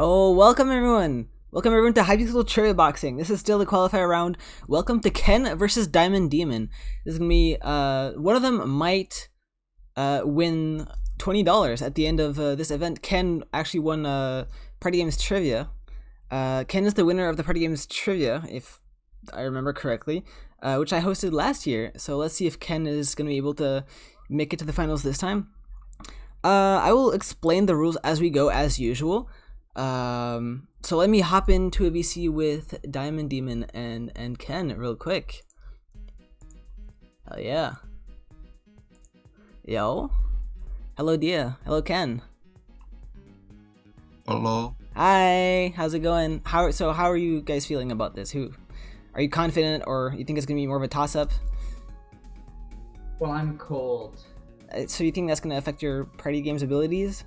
Oh, welcome everyone! Welcome everyone to HYPIXEL Trivia Boxing. This is still the qualifier round. Welcome to Ken versus Diamond Demon. This is gonna be one of them might win $20 at the end of this event. Ken actually won Party Games Trivia. Ken is the winner of the Party Games Trivia, if I remember correctly, which I hosted last year. So let's see if Ken is gonna be able to make it to the finals this time. I will explain the rules as we go, as usual. So let me hop into a VC with Diamond Demon and Ken real quick. Hell yeah. Yo. Hello Dia. Hello Ken. Hello. Hi. How's it going? How are you guys feeling about this? Are you confident, or you think it's gonna be more of a toss-up? Well, I'm cold. So you think that's gonna affect your party games abilities?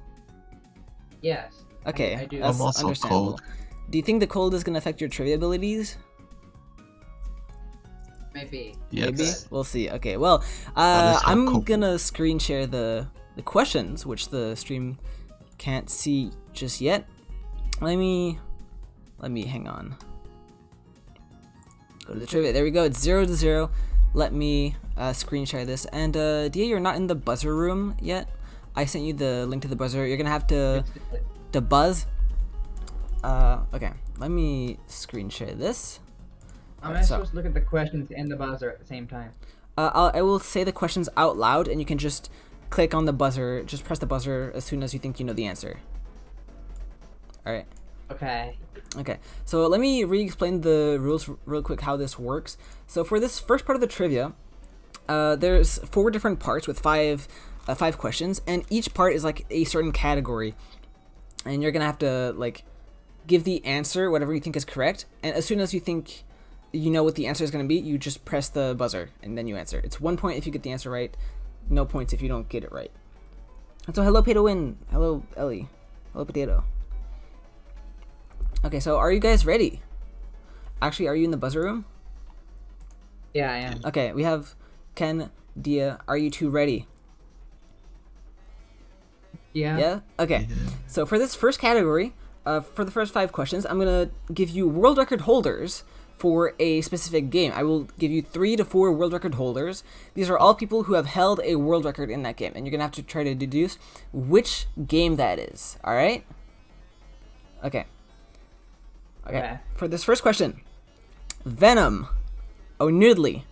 Yes. Okay, I do. that's I'm also understandable. cold. Do you think the cold is gonna affect your trivia abilities? Maybe. Yes. Maybe? We'll see. Okay, well, That is so I'm cool. gonna screen share the questions, which the stream can't see just yet. Let me hang on. Go to the trivia. There we go. It's 0-0. Let me screen share this. And Dia, you're not in the buzzer room yet. I sent you the link to the buzzer. You're gonna have to buzz. Okay. Let me screen share this. Am I supposed to look at the questions and the buzzer at the same time? I will say the questions out loud, and you can just click on the buzzer. Just press the buzzer as soon as you think you know the answer. All right. Okay. Okay. So let me re-explain the rules real quick, how this works. So for this first part of the trivia, there's 4 different parts with five questions, and each part is like a certain category, and you're gonna have to like give the answer, whatever you think is correct, and as soon as you think you know what the answer is going to be, you just press the buzzer and then you answer. It's 1 point if you get the answer right, no points if you don't get it right. And so hello pay to win, hello Ellie, hello potato. Okay, so are you guys ready? Actually, are you in the buzzer room? Yeah, I am. Okay, we have Ken, Dia, are you two ready? Yeah. Yeah? Okay, so for this first category, for the first 5 questions, I'm gonna give you world record holders for a specific game. I will give you 3 to 4 world record holders. These are all people who have held a world record in that game, and you're gonna have to try to deduce which game that is. All right? Okay. Okay. For this first question, Venom, O'Noodly,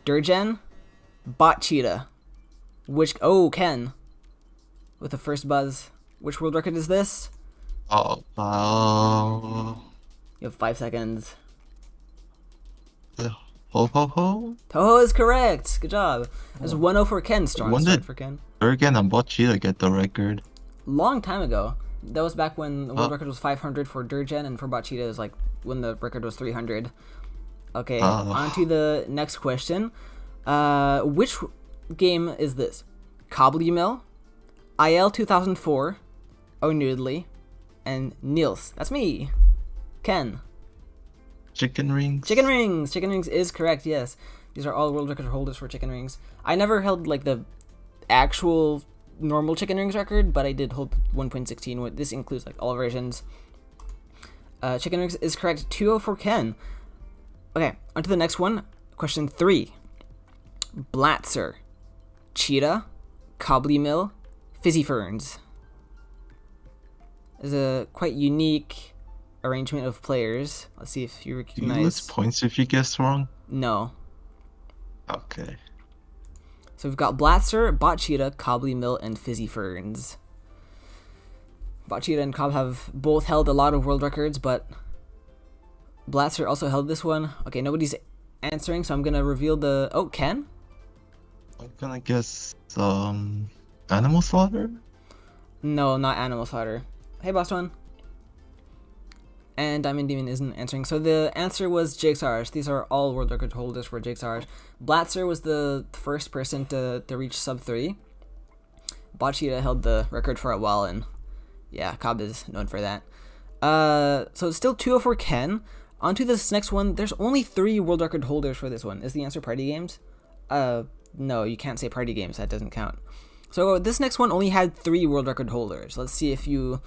Durgen, Bot Cheetah. Ken, with the first buzz. Which world record is this? Oh, You have 5 seconds. ho ho ho. Toho is correct. Good job. It's 1-0 for Ken. Strong When start did- for Ken. Durgan and Bot Cheetah get the record. Long time ago. That was back when the world Oh. record was 500 for Durgen, and for Bot Cheetah is like when the record was 300. Okay, Oh. on to the next question. Which game is this? Cobbly Mill, IL 2004, O'Noodly, and Niels. That's me. Ken. Chicken rings. Chicken Rings! Chicken Rings is correct, yes. These are all world record holders for Chicken Rings. I never held like the actual normal Chicken Rings record, but I did hold 1.16. This includes like all versions. Chicken Rings is correct. 2-0 for Ken. Okay, on to the next one. Question 3. Blatzer, Cheetah, Cobbly Mill, Fizzy Ferns. Is a quite unique arrangement of players. Let's see if you Do you recognize. lose points if you guess wrong? No. Okay. So we've got Blatzer, Bot Cheetah, Cobbly Mill, and Fizzy Ferns. Bot Cheetah and Cobb have both held a lot of world records, but Blatzer also held this one. Okay, nobody's answering, so I'm gonna reveal the. Oh, Ken? I'm gonna guess Animal Slaughter. No, not Animal Slaughter. Hey, Boss One. And Diamond Demon isn't answering. So the answer was Jigsaw. These are all world record holders for Jigsaw. Blatzer was the first person to reach sub 3. Bot Cheetah held the record for a while, and yeah, Cobb is known for that. So it's still 2-0 for Ken. On to this next one. There's only 3 world record holders for this one. Is the answer party games? No, you can't say party games. That doesn't count. So this next one only had 3 world record holders. Let's see if you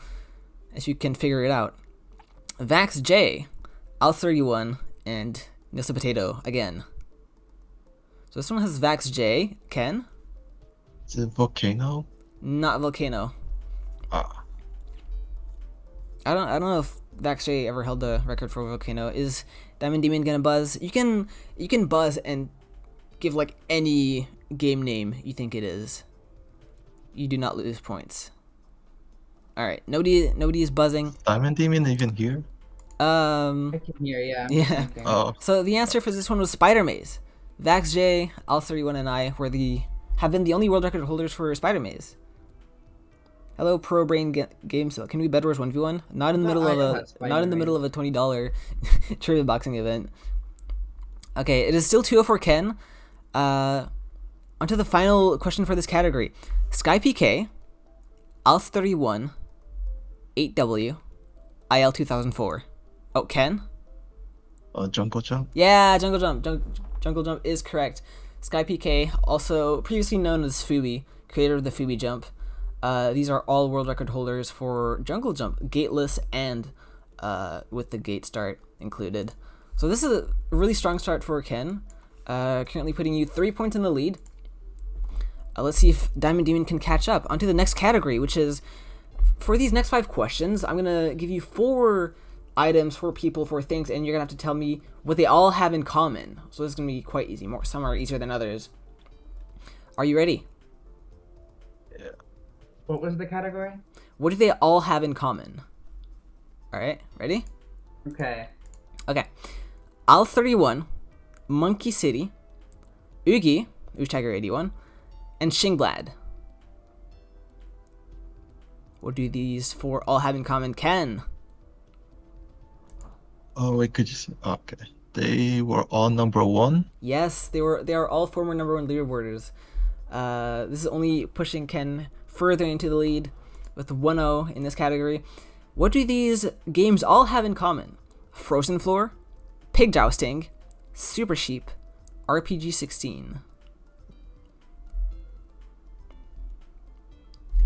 if you can figure it out. Vax J, Al31, and Nissa Potato again. So this one has Vax J. Ken? Is it volcano? Not Volcano. Ah, I don't know if Vax J ever held the record for Volcano. Is Diamond Demon gonna buzz? You can buzz and give like any game name you think it is. You do not lose points. All right, nobody is buzzing. Diamond Demon even here? I can hear, yeah. Yeah. Okay. Oh, So the answer for this one was Spider Maze. Vax J, Al31, and I have been the only world record holders for Spider Maze. Hello, Pro Brain Games. Can we Bed Wars 1v1? Not in the middle of a $20 trivia boxing event. Okay, it is still 2-0 Ken. Onto the final question for this category. Sky PK, Alf31, 8W, IL 2004. Oh, Ken? Jungle Jump? Yeah, Jungle Jump. Jungle Jump is correct. Sky PK, also previously known as Fubi, creator of the Fubi Jump. These are all world record holders for Jungle Jump, gateless and with the gate start included. So this is a really strong start for Ken, currently putting you 3 points in the lead. Let's see if Diamond Demon can catch up. Onto the next category, which is, for these next 5 questions, I'm going to give you 4 items, 4 people, 4 things, and you're going to have to tell me what they all have in common. So this is going to be quite easy. Some are easier than others. Are you ready? Yeah. What was the category? What do they all have in common? All right, ready? Okay. Okay. Al31, Monkey City, Oogie, Tiger 81, and Shingblad. What do these 4 all have in common? Ken? Oh, wait, could you say? Okay. They were all number 1? Yes, they are all former number 1 leaderboarders. This is only pushing Ken further into the lead with 1-0 in this category. What do these games all have in common? Frozen Floor, Pig Jousting, Super Sheep, RPG 16.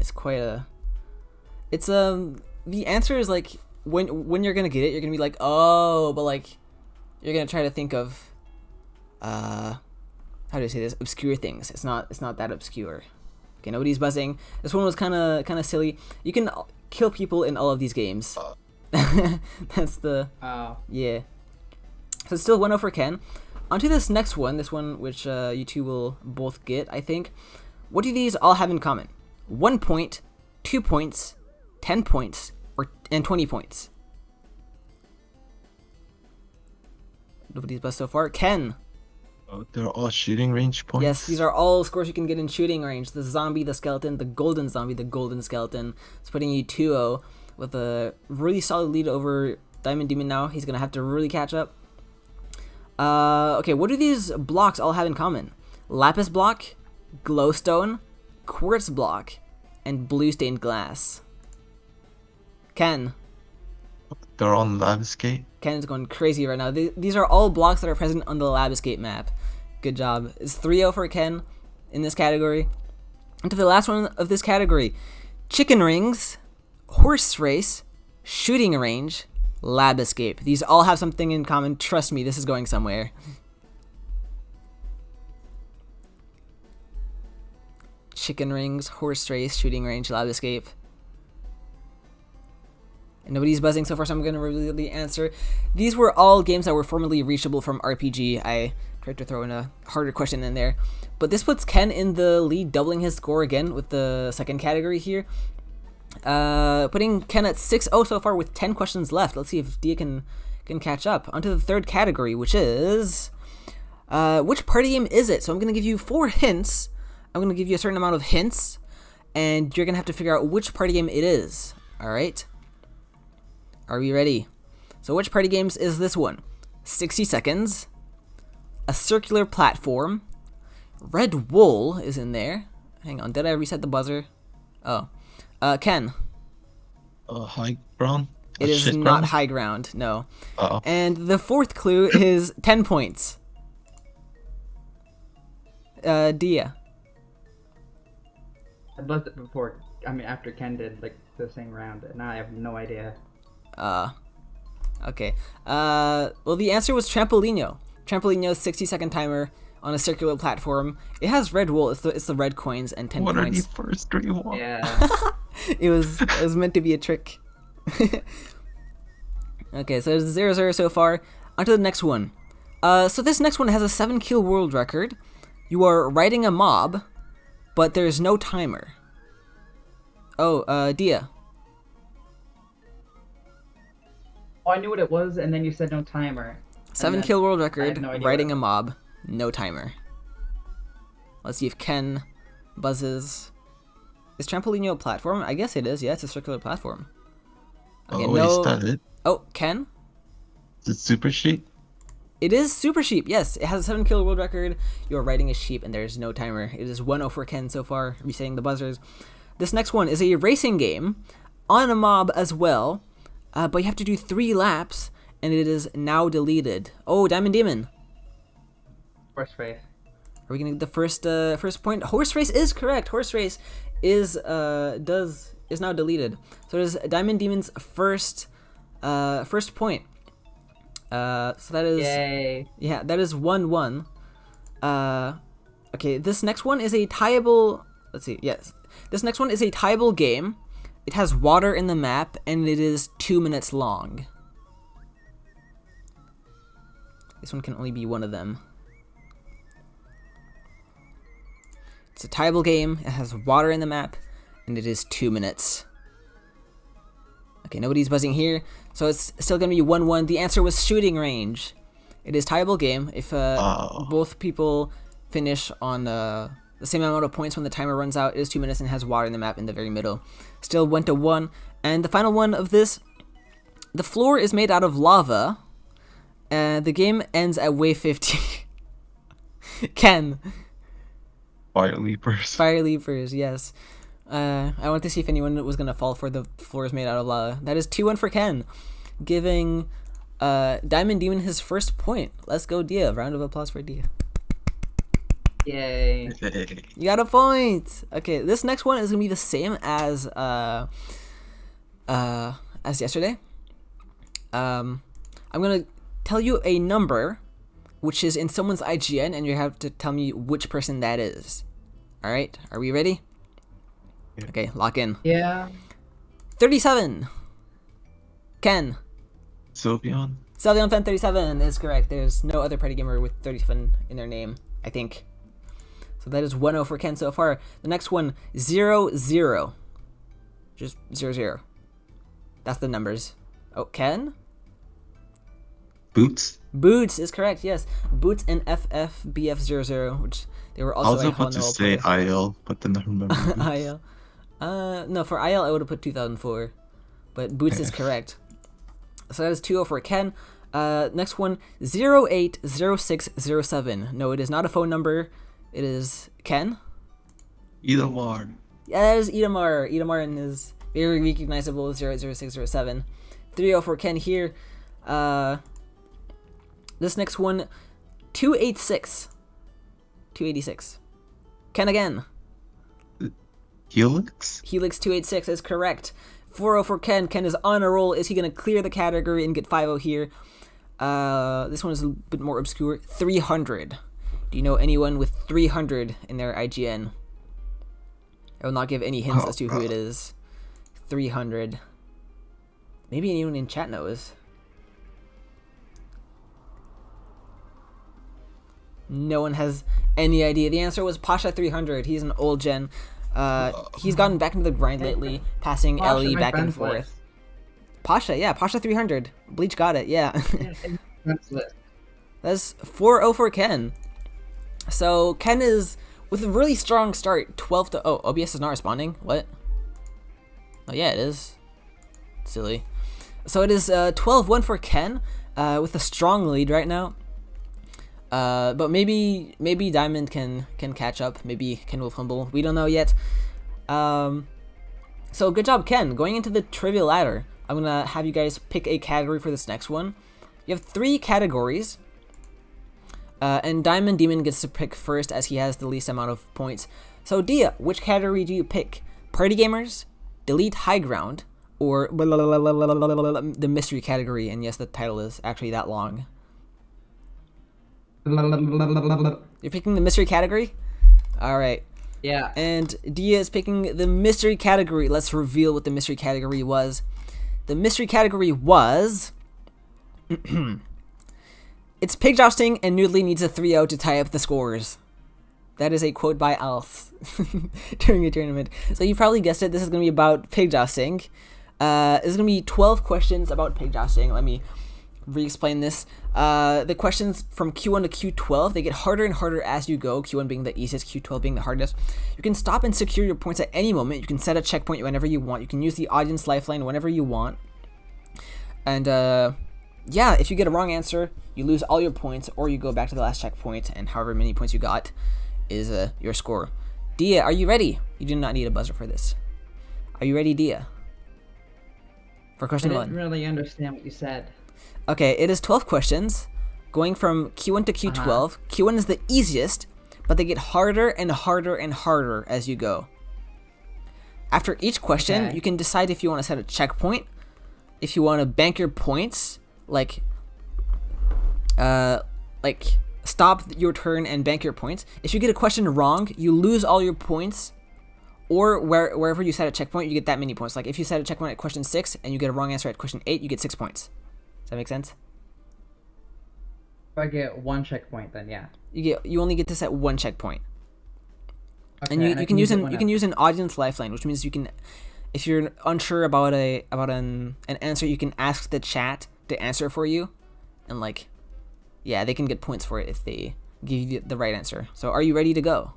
It's quite a... It's the answer is like when you're gonna get it, you're gonna be like, oh, but like you're gonna try to think of how do I say this, obscure things. It's not that obscure. Okay, nobody's buzzing. This one was kind of silly. You can kill people in all of these games. That's the yeah. So it's still 1-0 for Ken. Onto this next one. This one which you two will both get, I think. What do these all have in common? 1 point, 2 points, 10 points, and 20 points. Nobody's buzzed so far. Ken. Oh, they're all shooting range points? Yes, these are all scores you can get in shooting range. The zombie, the skeleton, the golden zombie, the golden skeleton. It's putting you 2-0 with a really solid lead over Diamond Demon now. He's going to have to really catch up. Okay, what do these blocks all have in common? Lapis block, glowstone, quartz block, and blue stained glass. Ken. They're on Labscape? Ken's going crazy right now. These are all blocks that are present on the Labscape map. Good job. It's 3-0 for Ken in this category. And to the last one of this category. Chicken rings, horse race, shooting range, Labscape. These all have something in common. Trust me, this is going somewhere. Chicken rings, horse race, shooting range, Labscape. And nobody's buzzing so far, so I'm going to reveal the answer. These were all games that were formerly reachable from RPG. I tried to throw in a harder question in there. But this puts Ken in the lead, doubling his score again with the second category here. Putting Ken at 6-0 so far with 10 questions left. Let's see if Dia can catch up. Onto the third category, which is... which party game is it? So I'm going to give you 4 hints. I'm going to give you a certain amount of hints. And you're going to have to figure out which party game it is. Alright? Are we ready? So which party games is this one? 60 seconds. A circular platform. Red wool is in there. Hang on, did I reset the buzzer? Oh. Ken. High ground? It is not ground? high ground, no. Uh-oh. And the fourth clue is 10 points. Dia. I buzzed it before. after Ken did like the same round. Now I have no idea. Okay. Well, the answer was Trampolino. Trampolino's 60-second timer on a circular platform. It has red wool. It's the red coins and 10 What points. are the first 3 ones? Yeah. It was meant to be a trick. Okay, so there's 0-0 so far. On to the next one. So this next one has a 7-kill world record. You are riding a mob, but there's no timer. Oh, Dia. Oh, I knew what it was, and then you said no timer. 7-kill world record, no idea riding what a mob, no timer. Let's see if Ken buzzes. Is Trampolino a platform? I guess it is. Yeah, it's a circular platform. Okay, Oh, wait, is that it? Oh, Ken? Is it Super Sheep? It is Super Sheep, yes. It has a 7-kill world record. You are riding a sheep, and there's no timer. It is 1-0 for Ken so far, resetting the buzzers. This next one is a racing game on a mob as well, but you have to do 3 laps, and it is now deleted. Oh, Diamond Demon. Horse race. Are we gonna get the first point? Horse race is correct. Horse race is now deleted. So it is Diamond Demon's first point. So that is Yay. Yeah, that is 1-1. Okay, this next one is a tieable. Let's see. Yes, this next one is a tieable game. It has water in the map, and it is 2 minutes long. This one can only be one of them. It's a tieable game. It has water in the map, and it is 2 minutes. Okay, nobody's buzzing here, so it's still gonna be 1-1. The answer was shooting range. It is tieable game. If both people finish on the same amount of points when the timer runs out, it is 2 minutes and has water in the map in the very middle. Still 1-1. And the final one of this, the floor is made out of lava, and the game ends at wave 50. Ken. Fire Leapers. Fire Leapers, yes. I wanted to see if anyone was going to fall for the floors made out of lava. That is 2-1 for Ken, giving Diamond Demon his first point. Let's go, Dia. Round of applause for Dia. Yay. You got a point. Okay, this next one is going to be the same as yesterday. I'm going to tell you a number, which is in someone's IGN, and you have to tell me which person that is. All right, are we ready? Yeah. Okay, lock in. Yeah. 37. Ken. Sylveon. Sylveon Fan 37 is correct. There's no other party gamer with 37 in their name, I think. So that is 1-0 for Ken so far. The next one, 0-0. Just 0-0. That's the numbers. Oh, Ken? Boots. Boots is correct, yes. Boots and FFBF00, which they were also I was about to say IL, but then I remembered Boots. IL. No, for IL I would have put 2004, but Boots is correct. So that is 2-0 for Ken. Next one, 080607. No, it is not a phone number. It is Ken. Edomar. Yeah, that is Edomar. Edomar and his very recognizable 080607. 3-0 for Ken here. This next one, 286. 286. Ken again. Helix? Helix 286 is correct. 4-0 for Ken. Ken is on a roll. Is he going to clear the category and get 5-0 here? This one is a bit more obscure. 300. Do you know anyone with 300 in their IGN? I will not give any hints as to who it is. 300. Maybe anyone in chat knows. No one has any idea. The answer was Pasha 300. He's an old gen. He's gotten back into the grind lately, passing Pasha, Ellie my back and friend's forth. list. Pasha, yeah, Pasha 300. Bleach got it, yeah. That's it. That's 4-0 for Ken. So Ken is with a really strong start. 12-0. Oh, OBS is not responding. What? Oh yeah, it is. Silly. So it is 12-1 for Ken, with a strong lead right now. But maybe Diamond can catch up. Maybe Ken will fumble. We don't know yet. So good job, Ken. Going into the trivia ladder, I'm gonna have you guys pick a category for this next one. You have 3 categories, and Diamond Demon gets to pick first as he has the least amount of points. So Dia, which category do you pick? Party gamers, delete high ground, or the mystery category. And yes, the title is actually that long. You're picking the mystery category? Alright. Yeah. And Dia is picking the mystery category. Let's reveal what the mystery category was. The mystery category was... It's pig jousting and Noodly needs a 3-0 to tie up the scores. That is a quote by Alf during a tournament. So you probably guessed it. This is going to be about pig jousting. This is going to be 12 questions about pig jousting. Let me re-explain this. The questions from Q1 to Q12, they get harder and harder as you go, Q1 being the easiest, Q12 being the hardest. You can stop and secure your points at any moment. You can set a checkpoint whenever you want. You can use the audience lifeline whenever you want. And yeah, if you get a wrong answer, you lose all your points, or you go back to the last checkpoint, and however many points you got is your score. Dia, are you ready? You do not need a buzzer for this. Are you ready, Dia? For question 1. I didn't really understand what you said. Okay, it is 12 questions, going from Q1 to Q12. Q1 is the easiest, but they get harder and harder and harder as you go. After each question, you can decide if you want to set a checkpoint, if you want to bank your points, like stop your turn and bank your points. If you get a question wrong, you lose all your points, or wherever you set a checkpoint, you get that many points. Like if you set a checkpoint at question 6 and you get a wrong answer at question 8, you get 6 points. Does that make sense? If I get 1 checkpoint, then yeah. You only get to set 1 checkpoint. Okay, and you can use an audience lifeline, which means you can, if you're unsure about an answer, you can ask the chat to answer for you, and like, yeah, they can get points for it if they give you the right answer. So are you ready to go?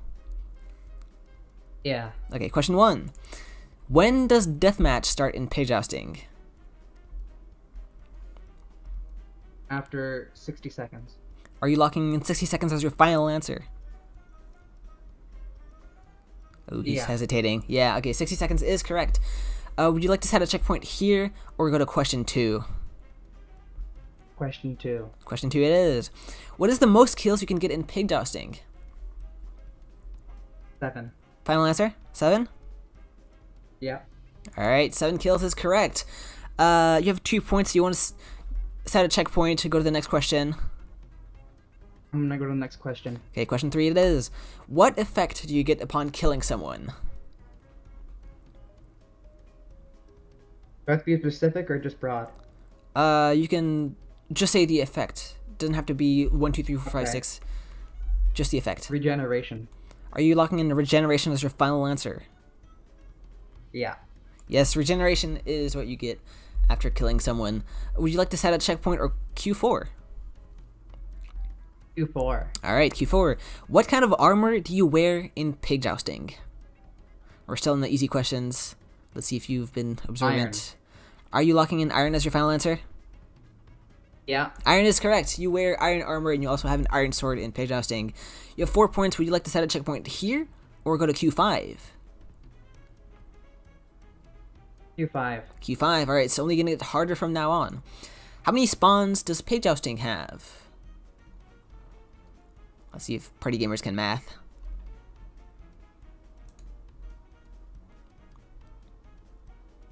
Yeah. Okay, question 1. When does deathmatch start in pig jousting? After 60 seconds. Are you locking in 60 seconds as your final answer? Oh, he's hesitating. Yeah, okay, 60 seconds is correct. Would you like to set a checkpoint here, or go to question 2? Question 2. Question 2 it is. What is the most kills you can get in pig jousting? 7. Final answer? 7? Yeah. Alright, 7 kills is correct. You have 2 points. You want to set a checkpoint to go to the next question? I'm gonna go to the next question. Okay, question 3 it is. What effect do you get upon killing someone? Do I have to be specific or just broad? You can just say the effect. Doesn't have to be 1, 2, 3, 4, 5, 6. Just the effect. Regeneration. Are you locking in regeneration as your final answer? Yeah. Yes, regeneration is what you get after killing someone. Would you like to set a checkpoint or Q4? Q4. Alright, Q4. What kind of armor do you wear in pig jousting? We're still in the easy questions. Let's see if you've been observant. Iron. Are you locking in iron as your final answer? Yeah. Iron is correct. You wear iron armor, and you also have an iron sword in pig jousting. You have 4 points. Would you like to set a checkpoint here, or go to Q5? Q5. Q5. Alright, it's only going to get harder from now on. How many spawns does pig jousting have? Let's see if party gamers can math.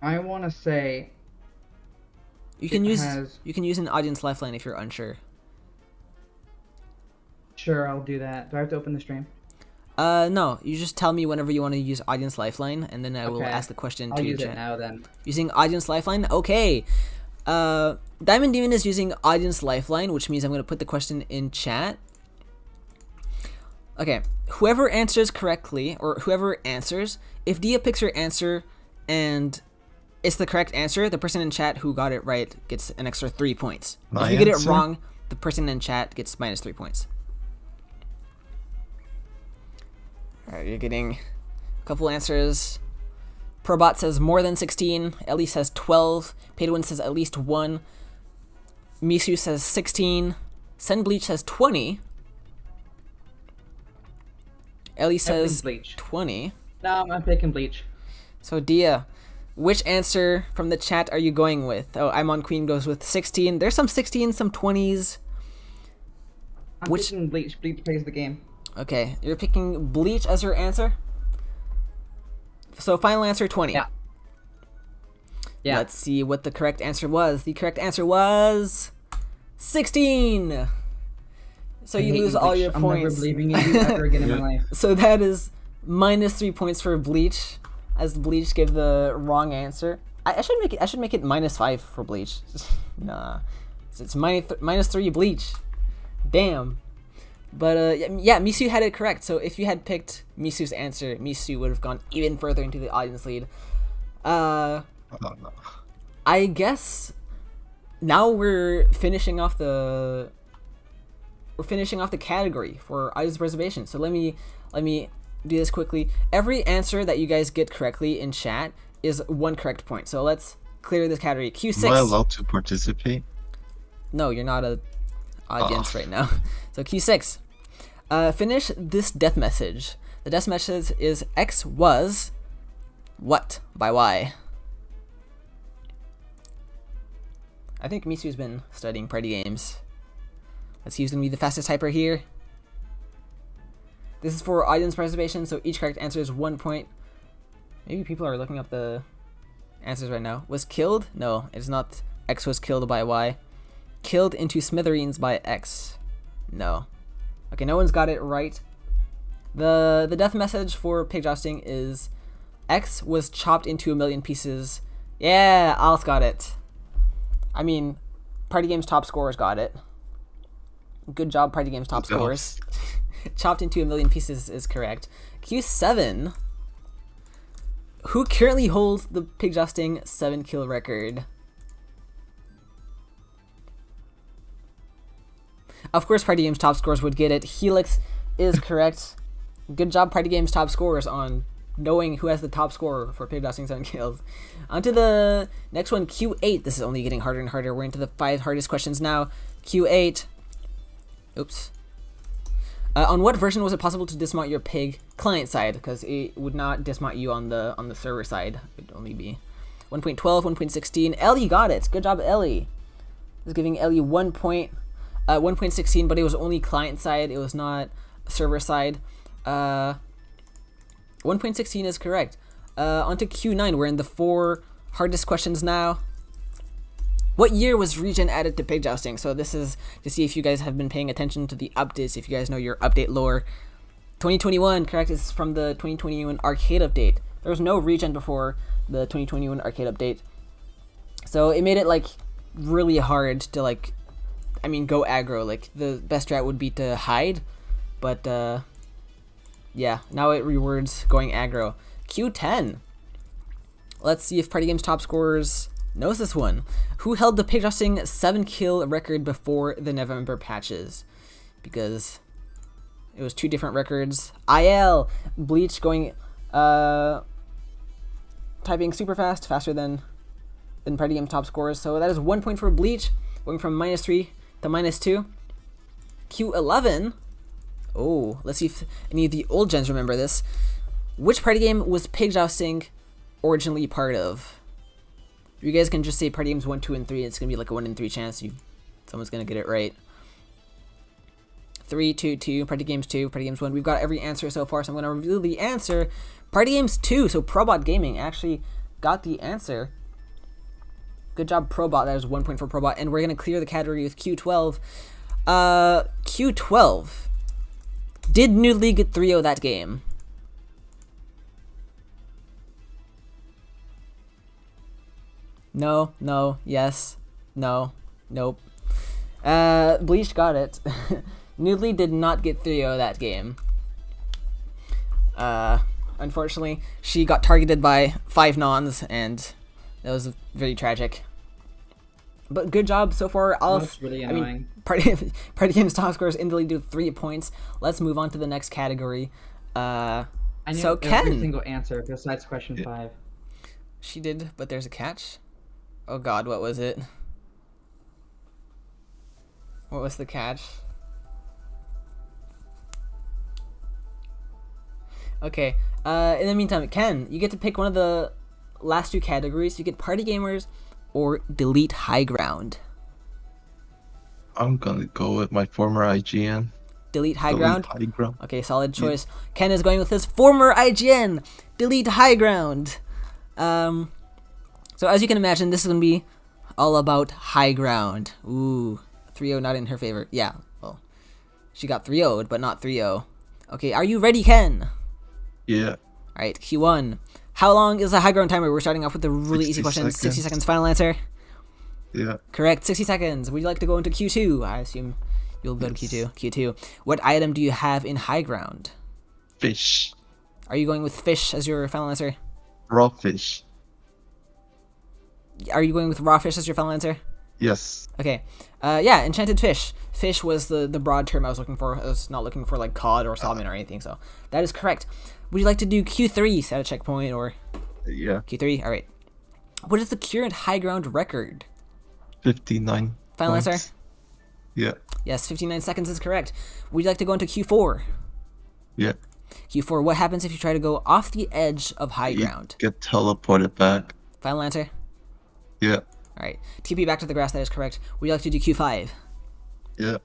I want to say you can use an audience lifeline if you're unsure. Sure, I'll do that. Do I have to open the stream? No. You just tell me whenever you want to use audience lifeline, and then I will ask the question to your chat. I'll use it now then. Using audience lifeline? Okay. Diamond Demon is using audience lifeline, which means I'm going to put the question in chat. Okay. Whoever answers correctly, or whoever answers, if Dia picks her answer and it's the correct answer, the person in chat who got it right gets an extra 3 points. If you get it wrong, the person in chat gets -3 points. Alright, you're getting a couple answers. Probot says more than 16. Ellie says 12. Paydwin says at least 1. Misu says 16. Senbleach says 20. Ellie says 20. No, I'm picking Bleach. So Dia, which answer from the chat are you going with? Oh, I'm on Queen goes with 16. There's some 16s, some 20s. I'm picking Bleach. Bleach plays the game. Okay, you're picking Bleach as your answer? So final answer 20. Yeah. Yeah. Let's see what the correct answer was. The correct answer was 16. So I you hate lose you, all Bleach. your I'm never points. believing in you ever again in my life. So that is -3 points for Bleach, as Bleach gave the wrong answer. I should make it -5 for Bleach. Nah, it's -3 Bleach. Damn. But yeah, Misu had it correct. So if you had picked Misu's answer, Misu would have gone even further into the audience lead. Oh, no. I guess now we're finishing off the category for audience reservation. So let me do this quickly. Every answer that you guys get correctly in chat is 1 correct point. So let's clear this category. Q6. Am I allowed to participate? No, you're not a audience right now. So Q6. Finish this death message. The death message is X was what by Y. I think Misu's been studying party games. Let's see who's gonna be the fastest typer here. This is for audience reservation, so each correct answer is 1 point. Maybe people are looking up the answers right now. Was killed? No, it's not. X was killed by Y. Killed into smithereens by X. No. Okay, no one's got it right. The death message for pig jousting is X was chopped into 1,000,000 pieces. Yeah, Alice got it. I mean, Party Game's top scorers got it. Good job, Party Game's top scorers. Chopped into 1,000,000 pieces is correct. Q7. Who currently holds the pig jousting 7-kill record? Of course, Party Game's top scorers would get it. Helix is correct. Good job, Party Game's top scorers, on knowing who has the top score for pig jousting 7 kills. On to the next one, Q8. This is only getting harder and harder. We're into the 5 hardest questions now. Q8. Oops. On what version was it possible to dismount your pig client side? Because it would not dismount you on the server side. It would only be 1.12, 1.16. Ellie got it. Good job, Ellie. I was giving Ellie 1.16, but it was only client side. It was not server side. 1.16 is correct. Onto Q9. We're in the 4 hardest questions now. What year was regen added to pig jousting? So this is to see if you guys have been paying attention to the updates, if you guys know your update lore. 2021, correct, is from the 2021 arcade update. There was no regen before the 2021 arcade update. So it made it like really hard to like, I mean, go aggro. Like the best strat would be to hide, but yeah, now it rewards going aggro. Q10. Let's see if Party Game's top scorers knows this one. Who held the pig jousting 7-kill record before the November patches? Because it was 2 different records. IL Bleach going typing super fast, faster than Party Game's top scorers. So that is 1 point for Bleach, going from -3 to -2. Q11. Oh, let's see if any of the old gens remember this. Which party game was pig jousting originally part of? You guys can just say party games 1, 2, and 3. It's gonna be like a 1 in 3 chance someone's gonna get it right. 3, 2, 2. Party games 2. Party games 1. We've got every answer so far, so I'm gonna reveal the answer. Party games 2. So Probot Gaming actually got the answer. Good job, Probot. That is 1 point for Probot, and we're gonna clear the category with Q12. Q12. Did New League 3-0 that game? No, no, yes, no, nope. Bleach got it. Noodly did not get 3-0 that game. Unfortunately, she got targeted by 5 nons, and that was very tragic. But good job so far, Alice. That's really annoying. Party Game's top scores in the lead with 3 points. Let's move on to the next category. I knew So every Ken. single answer besides question 5. She did, but there's a catch. Oh God, what was it? What was the catch? Okay. In the meantime, Ken, you get to pick one of the last 2 categories. You get Party Gamers or Delete High Ground. I'm gonna go with my former IGN. Delete high Delete ground. high ground. Okay, solid choice. Ken is going with his former IGN. Delete high ground. So as you can imagine, this is gonna be all about high ground. Ooh, 3-0 not in her favor. Yeah, well, she got 3-0'd, but not 3-0. Okay, are you ready, Ken? Yeah. Alright, Q1. How long is the high ground timer? We're starting off with a really easy 60 question. 60 seconds. seconds, final answer. Yeah. Correct, 60 seconds. Would you like to go into Q2? I assume you'll go to Q2. Q2. What item do you have in high ground? Fish. Are you going with fish as your final answer? Raw fish. Are you going with raw fish as your final answer? Yes. Okay. Yeah, enchanted fish. Fish was the broad term I was looking for. I was not looking for like cod or salmon or anything, so that is correct. Would you like to do Q3, set a checkpoint, or Yeah. Q3? Alright. What is the current high ground record? 59. Final points. answer? Yeah. Yes, 59 seconds is correct. Would you like to go into Q4? Yeah. Q4, what happens if you try to go off the edge of high You ground? get teleported back. Final answer? Yeah. Alright. TP back to the grass, that is correct. Would you like to do Q5? Yeah.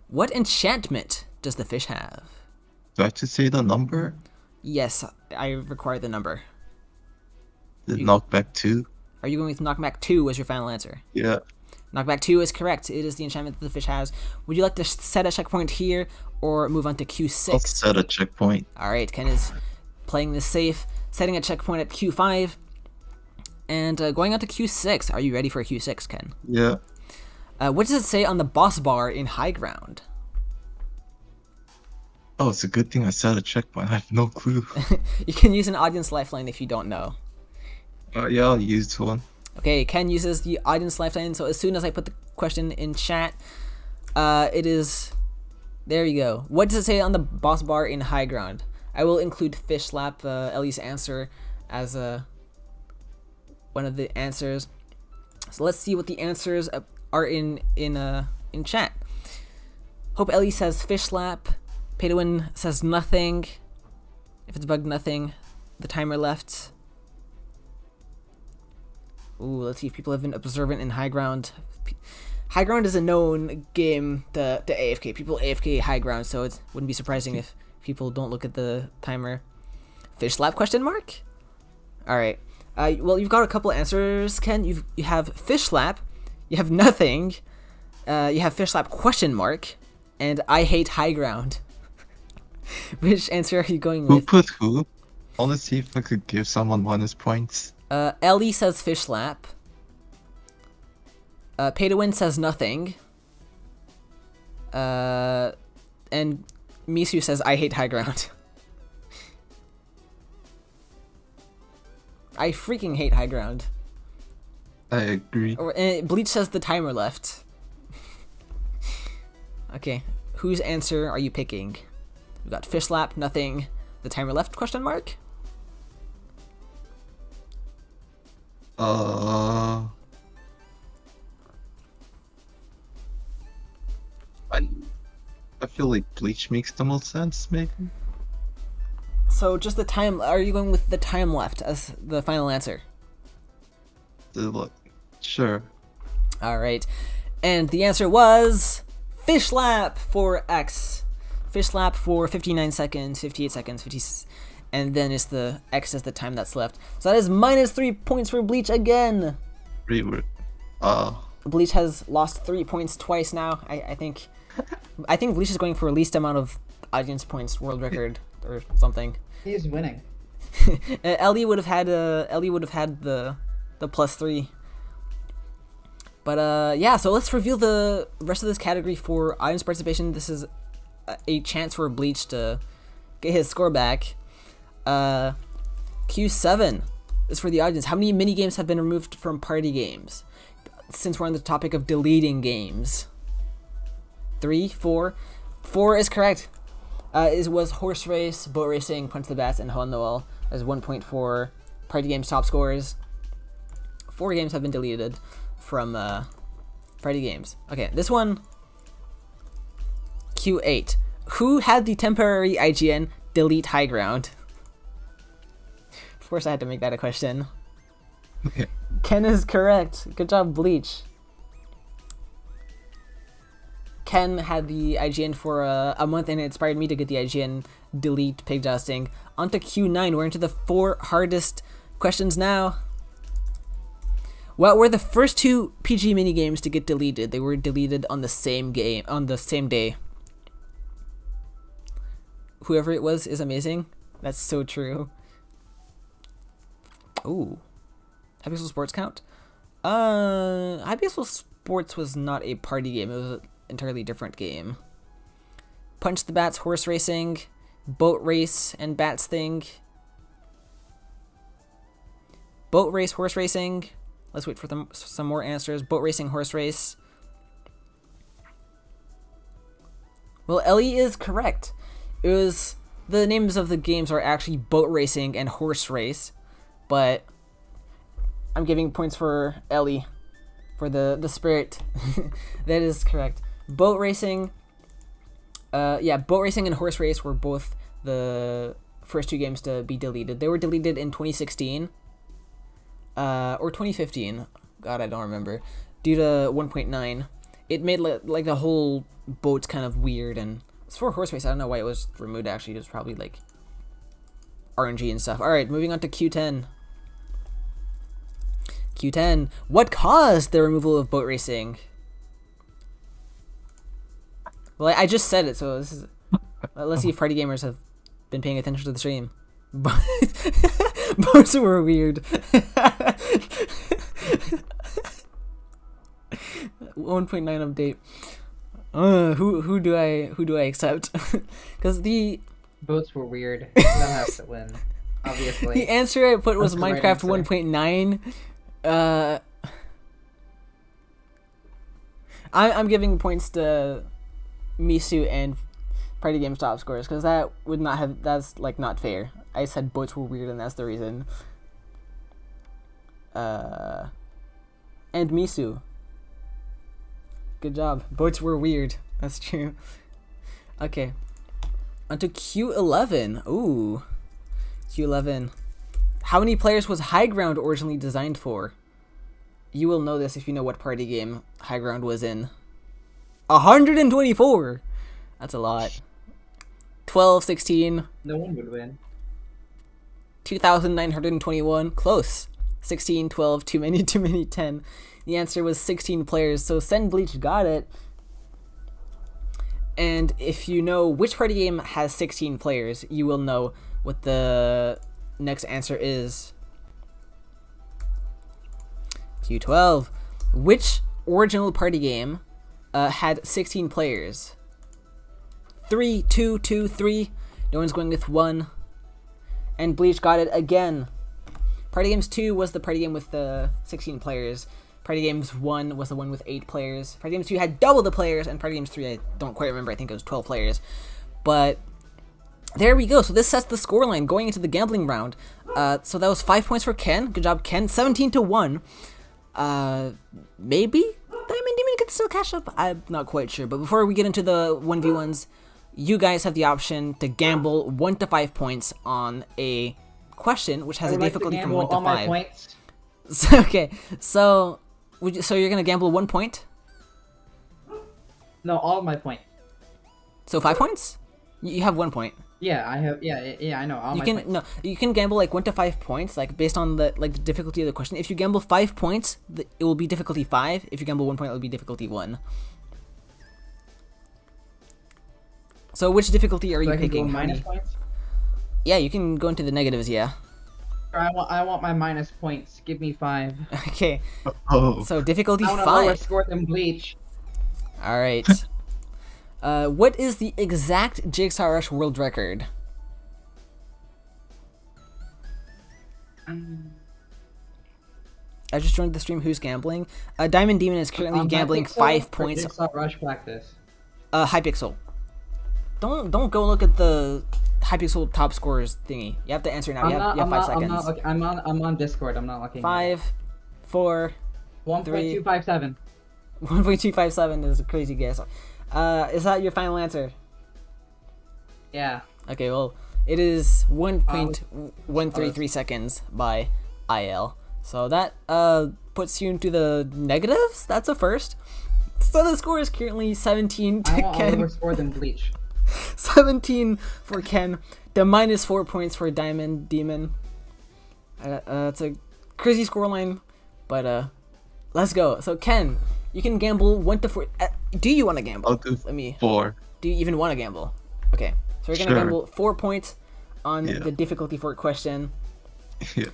What enchantment does the fish have? Do I have to say the number? Yes, I require the number. The knockback 2? Are you going with Knockback 2 as your final answer? Yeah. Knockback 2 is correct. It is the enchantment that the fish has. Would you like to set a checkpoint here or move on to Q6? I'll set a checkpoint. Alright, Ken is playing this safe, setting a checkpoint at Q5, and going on to Q6. Are you ready for Q6, Ken? Yeah. What does it say on the boss bar in high ground? Oh, it's a good thing I set a checkpoint. I have no clue. You can use an audience lifeline if you don't know. Yeah, I'll use one. Okay, Ken uses the audience lifeline, so as soon as I put the question in chat, it is... There you go. What does it say on the boss bar in high ground? I will include Fish Slap, Ellie's answer, as one of the answers. So let's see what the answers are in chat. Hope Ellie says Fish Slap. Pay-to-win says nothing. If it's bugged, nothing. The timer left. Ooh, let's see if people have been observant in high ground. High ground is a known game to AFK. People AFK high ground, so it wouldn't be surprising if people don't look at the timer. Fish slap question mark? Alright. Well, you've got a couple answers, Ken. You have fish slap, you have nothing, you have fish slap question mark, and I hate high ground. Which answer are you going with? Who put who? I want to see if I could give someone bonus points. Ellie says fish slap. Pay to win says nothing. And Misu says I hate high ground. I freaking hate high ground. I agree. Bleach says the timer left. Okay, whose answer are you picking? We got fish slap, nothing. The timer left? Question mark. I feel like Bleach makes the most sense, maybe. So just the time. Are you going with the time left as the final answer? Sure. All right, and the answer was fish slap for X. Fish slap for 59 seconds, 58 seconds, 50, and then it's the X is the time that's left. So that is -3 points for Bleach again. Bleach has lost 3 points twice now. I think Bleach is going for least amount of audience points world record or something. He's winning. Ellie would have had the +3. But yeah, so let's reveal the rest of this category for audience participation. This is a chance for Bleach to get his score back. Q7 is for the audience. How many mini games have been removed from party games? Since we're on the topic of deleting games. 3, 4. 4 is correct. It was Horse Race, Boat Racing, Punch the Bats, and Hon Noel as 1.4 party games top scores. 4 games have been deleted from party games. Okay, this one, Q8. Who had the temporary IGN delete high ground? Of course I had to make that a question. Okay. Ken Ken is correct. Good job, Bleach. Ken had the IGN for a month, and it inspired me to get the IGN delete pig jousting. On to Q9. We're into the 4 hardest questions now. What were the first 2 PG minigames to get deleted? They were deleted on the same day. Whoever it was is amazing. That's so true. Ooh. HYPIXEL Sports count? HYPIXEL Sports was not a party game. It was an entirely different game. Punch the Bats, horse racing, boat race, and bats thing. Boat race, horse racing. Let's wait for some more answers. Boat racing, horse race. Well, Ellie is correct. It was, the names of the games are actually boat racing and horse race, but I'm giving points for Ellie for the spirit. That is correct. Boat racing. Yeah, boat racing and horse race were both the first 2 games to be deleted. They were deleted in 2016. Or 2015, God, I don't remember, due to 1.9. It made like the whole boats kind of weird, and as for horse race, I don't know why it was removed. Actually, it was probably like RNG and stuff. All right, moving on to Q10. Q10. What caused the removal of boat racing? Well, I just said it, so this is. Let's see if party gamers have been paying attention to the stream. Boats were weird. 1.9 update. Who do I accept? Because the Boats were weird. That has to win, obviously. The answer I put was That's the Minecraft right 1.9. I'm giving points to Misu and Party Games top scores, because that would not have. That's like not fair. I said boats were weird, and that's the reason. And Misu. Good job. Boats were weird. That's true. Okay. Onto Q11. Ooh. Q11. How many players was High Ground originally designed for? You will know this if you know what party game High Ground was in. 124! That's a lot. 12, 16. No one would win. 2,921. Close. 16, 12, too many, 10. The answer was 16 players, so Send Bleach got it. And if you know which party game has 16 players, you will know what the next answer is. Q12. Which original party game had 16 players? 3, 2, 2, 3. No one's going with 1. And Bleach got it again. Party Games 2 was the party game with the 16 players. Party Games 1 was the one with 8 players. Party Games 2 had double the players, and Party Games 3, I don't quite remember, I think it was 12 players. But there we go. So this sets the scoreline going into the gambling round. So that was 5 points for Ken. Good job, Ken. 17-1. Maybe Diamond Demon could still catch up. I'm not quite sure. But before we get into the 1v1s, you guys have the option to gamble 1 to 5 points on a question which has a difficulty from 1 to 5. My points. So, okay, so you're gonna gamble 1 point? No, all of my points. So 5 points? You have 1 point. Yeah, I have. Yeah, I know. All You my can points. no, you can gamble like 1 to 5 points, like based on the difficulty of the question. If you gamble 5 points, it will be difficulty 5. If you gamble 1 point, it will be difficulty 1. So which difficulty are you I can picking? go minus points. Yeah, you can go into the negatives. Yeah. I want my minus points. Give me 5. Okay. Oh, So difficulty I want a lower 5. score than Bleach. All right. What is the exact Jigsaw Rush world record? I just joined the stream. Who's gambling? Diamond Demon is currently gambling 5 points. Jigsaw Rush practice. HYPIXEL. Don't go look at the HYPIXEL top scores thingy. You have to answer now. You have 5 seconds. I'm on Discord. I'm not looking. 5, 4, 1.257. 1.257 is a crazy guess. Is that your final answer? Yeah. Okay, well, it is 1.133 seconds by IL. So that puts you into the negatives. That's a first. So the score is currently 17 to I want a Ken. lower score than Bleach. 17 for Ken. The -4 points for Diamond Demon. It's a crazy scoreline, but let's go. So Ken, you can gamble 1 to 4. Do you want to gamble? I'll do Let me. 4. Do you even want to gamble? Okay, so we're gonna Sure. gamble 4 points on Yeah. the difficulty for a question. Yeah.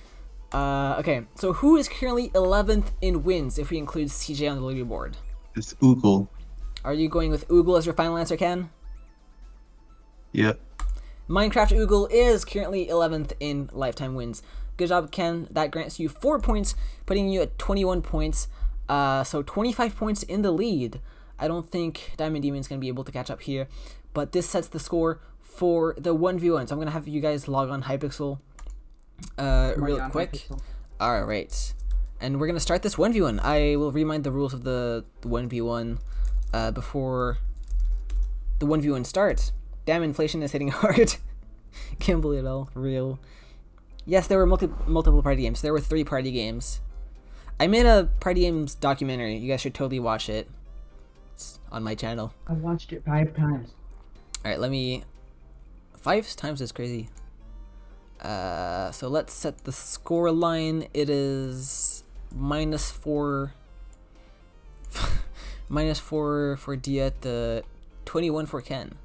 Okay, so who is currently 11th in wins if we include CJ on the leaderboard? It's Oogle. Are you going with Oogle as your final answer, Ken? Yeah. Minecraft Oogle is currently 11th in lifetime wins. Good job, Ken. That grants you 4 points, putting you at 21 points. So 25 points in the lead. I don't think Diamond Demon's going to be able to catch up here, but this sets the score for the 1v1. So I'm going to have you guys log on HYPIXEL real quick. All right. And we're going to start this 1v1. I will remind the rules of the 1v1 before the 1v1 starts. Damn, inflation is hitting hard. Can't believe it all. Real. Yes, there were multiple party games. There were 3 party games. I made a party games documentary. You guys should totally watch it. It's on my channel. I watched it 5 times. Alright, let me... 5 times is crazy. So let's set the score line. It is -4... -4 for Dia, the 21 for Ken.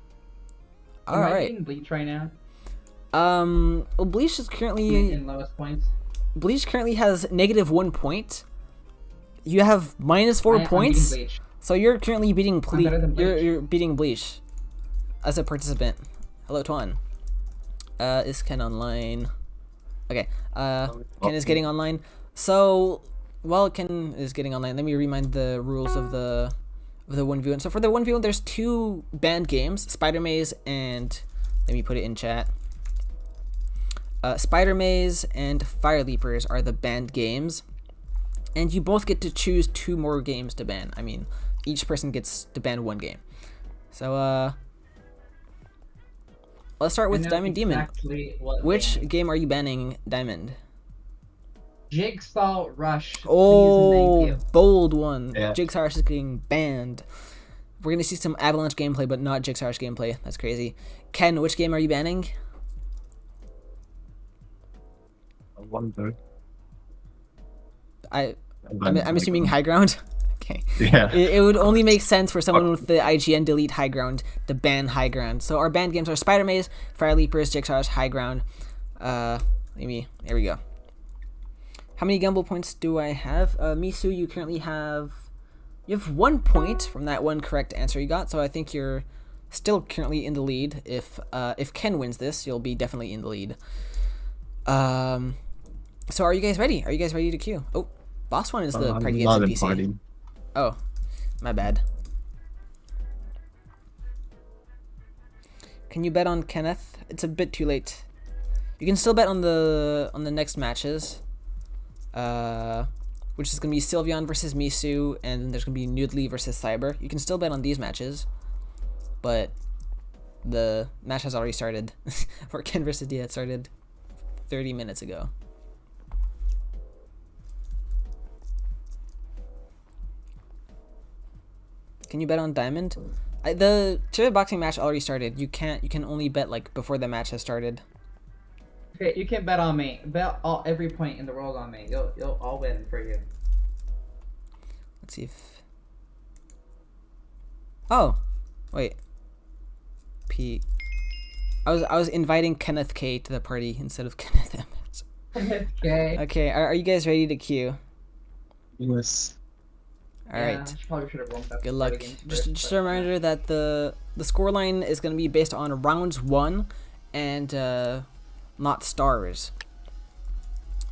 Am I Alright. beating Bleach right now? Well, Bleach is currently... In lowest points. Bleach currently has -1 point. You have -4 I'm points. beating Bleach. So you're currently beating better than Bleach. You're beating Bleach as a participant. Hello, Tuan. Is Ken online? Okay. Ken is getting online. So while Ken is getting online, let me remind the rules of the 1v1. So for the 1v1, there's 2 banned games: Spider Maze and, let me put it in chat. Spider Maze and Fire Leapers are the banned games, and you both get to choose 2 more games to ban. I mean, each person gets to ban 1 game. So let's start with Diamond Demon. Exactly what Which game. game are you banning, Diamond? Jigsaw Rush. Please and Oh, thank you. bold one. Yeah. Jigsaw Rush is getting banned. We're gonna see some Avalanche gameplay, but not Jigsaw Rush gameplay. That's crazy. Ken, which game are you banning? I wonder. I'm assuming High Ground. Okay. Yeah. It would only make sense for someone with the IGN delete High Ground to ban High Ground. So our banned games are Spider Maze, Fire Leapers, Jigsaw Rush, High Ground. Here we go. How many gamble points do I have? Misu, you currently have 1 point from that one correct answer you got. So I think you're still currently in the lead. If Ken wins this, you'll be definitely in the lead. So are you guys ready? Are you guys ready to queue? Oh, Boss One is the party games not in in PC. party. Oh, my bad. Can you bet on Kenneth? It's a bit too late. You can still bet on the next matches. Which is gonna be Sylveon versus Misu, and then there's gonna be Noodly versus Cyber. You can still bet on these matches, but the match has already started. For Ken versus Dia, it started 30 minutes ago. Can you bet on Diamond? The TRIVIABOXING match already started. You can only bet like before the match has started. Okay, you can bet on me. Bet every point in the world on me. I'll win for you. Let's see if... Oh, wait. I was inviting Kennethk to the party instead of Kenneth MS. Okay. Okay, are you guys ready to queue? Yes. Alright. Probably should have warmed up. Good before the luck. game Just starts, a reminder that the scoreline is going to be based on rounds 1 and not stars.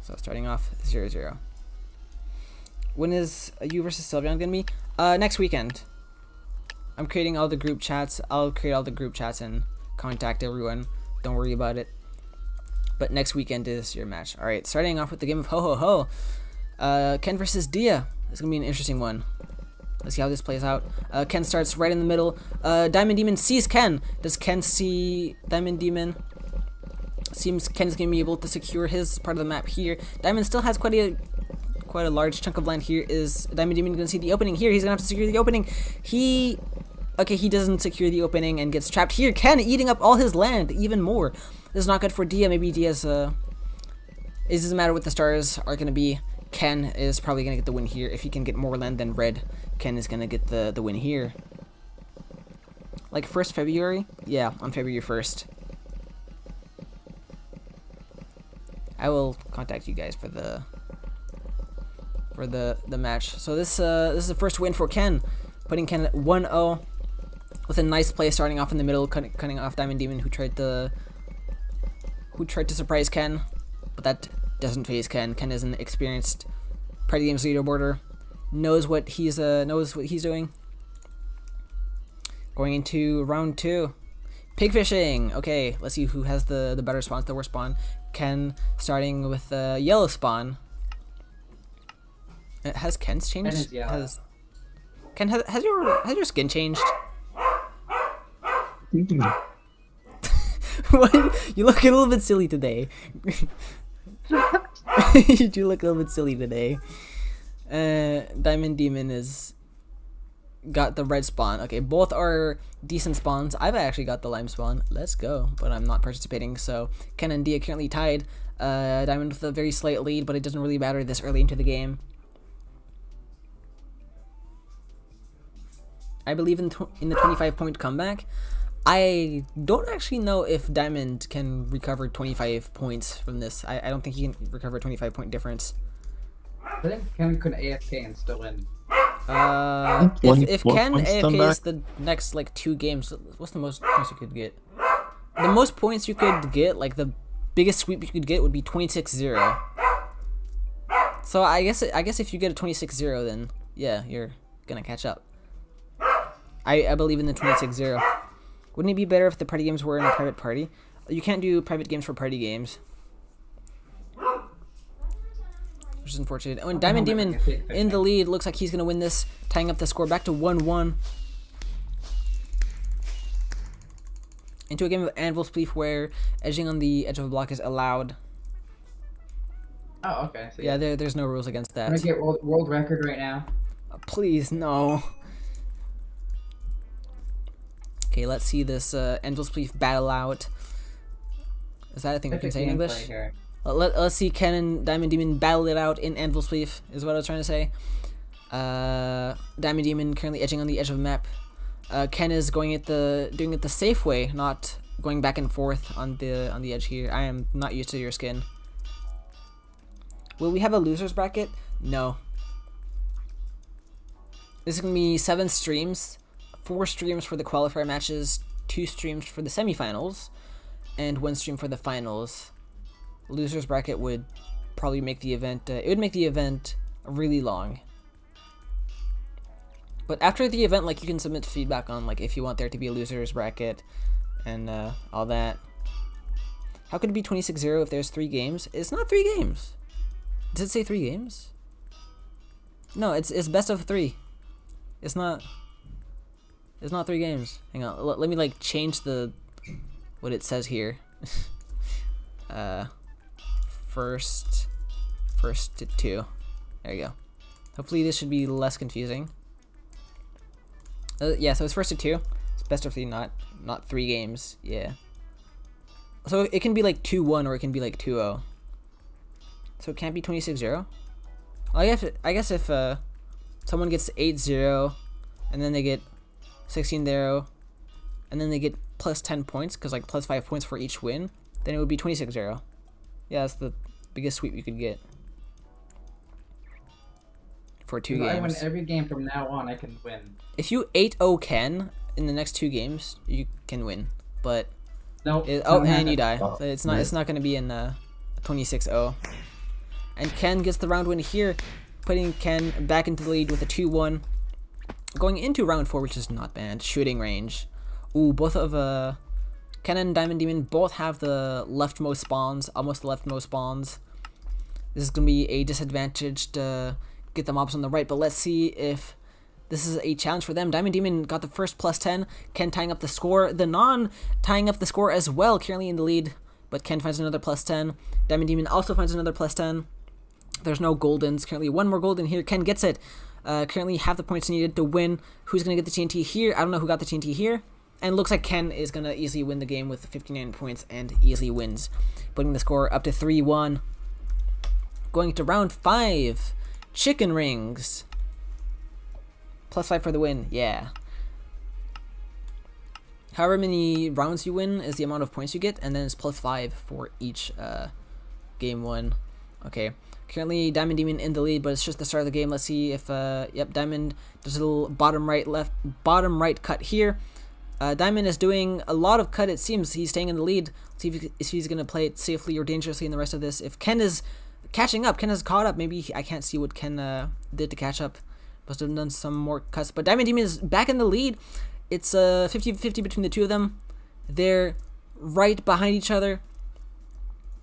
So starting off 0-0. When is you versus Sylveon going to be? Next weekend. I'm creating all the group chats. I'll create all the group chats and contact everyone. Don't worry about it. But next weekend is your match. Alright, starting off with the game of Ho Ho Ho. Ken versus Dia. It's going to be an interesting one. Let's see how this plays out. Ken starts right in the middle. Diamond Demon sees Ken. Does Ken see Diamond Demon? Seems Ken's going to be able to secure his part of the map here. Diamond still has quite quite a large chunk of land here. Is Diamond Demon going to see the opening here? He's going to have to secure the opening. Okay, he doesn't secure the opening and gets trapped here. Ken eating up all his land even more. This is not good for Dia. Maybe Dia's, it doesn't matter what the stars are going to be. Ken is probably going to get the win here. If he can get more land than red, Ken is going to get the win here. Like 1st February? Yeah, on February 1st. I will contact you guys for the match. So this is the first win for Ken, putting Ken at 1-0 with a nice play starting off in the middle, cutting off Diamond Demon, who tried to surprise Ken, but that doesn't phase Ken. Ken is an experienced party games leaderboarder, knows what he's doing. Going into round 2. Pig fishing. Okay, let's see who has the better spawn, the worst spawn. Ken starting with the yellow spawn. Has Ken's changed? Has your skin changed? What? You look a little bit silly today. You do look a little bit silly today. Diamond Demon is got the red spawn. Okay, both are decent spawns. I've actually got the lime spawn. Let's go. But I'm not participating, so Ken and Dia currently tied. Diamond with a very slight lead, but it doesn't really matter this early into the game. I believe in the 25-point comeback. I don't actually know if Diamond can recover 25 points from this. I don't think he can recover a 25-point difference. I think Ken could AFK and still win. If Ken AFKs the next like 2 games, what's the most points you could get? The most points you could get, like the biggest sweep you could get, would be 26-0. So I guess if you get a 26-0, then yeah, you're gonna catch up. I believe in the 26-0. Wouldn't it be better if the party games were in a private party? You can't do private games for party games, which is unfortunate. Oh, and Diamond Demon in the lead. Looks like he's going to win this, tying up the score back to 1-1. Into a game of Anvil Spleef where edging on the edge of a block is allowed. Oh, okay. So yeah, there's no rules against that. I'm going to get world record right now. Please, no. Okay, let's see this Anvil Spleef battle out. Is that a thing we can say in English? Let's see Ken and Diamond Demon battle it out in Anvil Spleef, is what I was trying to say. Diamond Demon currently edging on the edge of the map. Ken is doing it the safe way, not going back and forth on the edge here. I am not used to your skin. Will we have a losers bracket? No. This is gonna be 7 streams. 4 streams for the qualifier matches, 2 streams for the semifinals, and 1 stream for the finals. Losers bracket would probably make the event. It would make the event really long. But after the event, like, you can submit feedback on like if you want there to be a losers bracket and all that. How could it be 26-0 if there's 3 games? It's not 3 games. Does it say 3 games? No, it's best of 3. It's not 3 games. Hang on, let me like change what it says here. First to 2. There you go. Hopefully this should be less confusing. Yeah, so it's 1st to 2. It's best of 3, not 3 games. Yeah. So it can be like 2-1 or it can be like 2-0. So it can't be 26-0. I guess if someone gets 8-0 and then they get 16-0 and then they get plus 10 points, because like plus 5 points for each win, then it would be 26-0. Yeah, that's the biggest sweep you could get for 2 games. I win every game from now on. I can win. If you 8-0 Ken in the next 2 games, you can win. But nope. And you die. So it's not going to be in 26-0. And Ken gets the round win here, putting Ken back into the lead with a 2-1. Going into round 4, which is not bad. Shooting range. Ooh, both of Ken and Diamond Demon both have the leftmost spawns, almost the leftmost spawns. This is going to be a disadvantage to get the mobs on the right, but let's see if this is a challenge for them. Diamond Demon got the first plus 10. Ken tying up the score. The non tying up the score as well, currently in the lead, but Ken finds another plus 10. Diamond Demon also finds another plus 10. There's no goldens. Currently, one more golden here. Ken gets it. Currently, half the points needed to win. Who's going to get the TNT here? I don't know who got the TNT here. And looks like Ken is going to easily win the game with 59 points and easily wins, putting the score up to 3-1. Going to round 5. Chicken rings. +5 for the win. Yeah. However many rounds you win is the amount of points you get, and then it's +5 for each game won. Okay. Currently, Diamond Demon in the lead, but it's just the start of the game. Let's see if yep, Diamond does a little bottom right cut here. Diamond is doing a lot of cut. It seems he's staying in the lead. Let's see if he's gonna play it safely or dangerously in the rest of this. If Ken is catching up, Ken has caught up. Maybe I can't see what Ken did to catch up. Must have done some more cuts, but Diamond Demon is back in the lead. It's 50-50 between the two of them. They're right behind each other,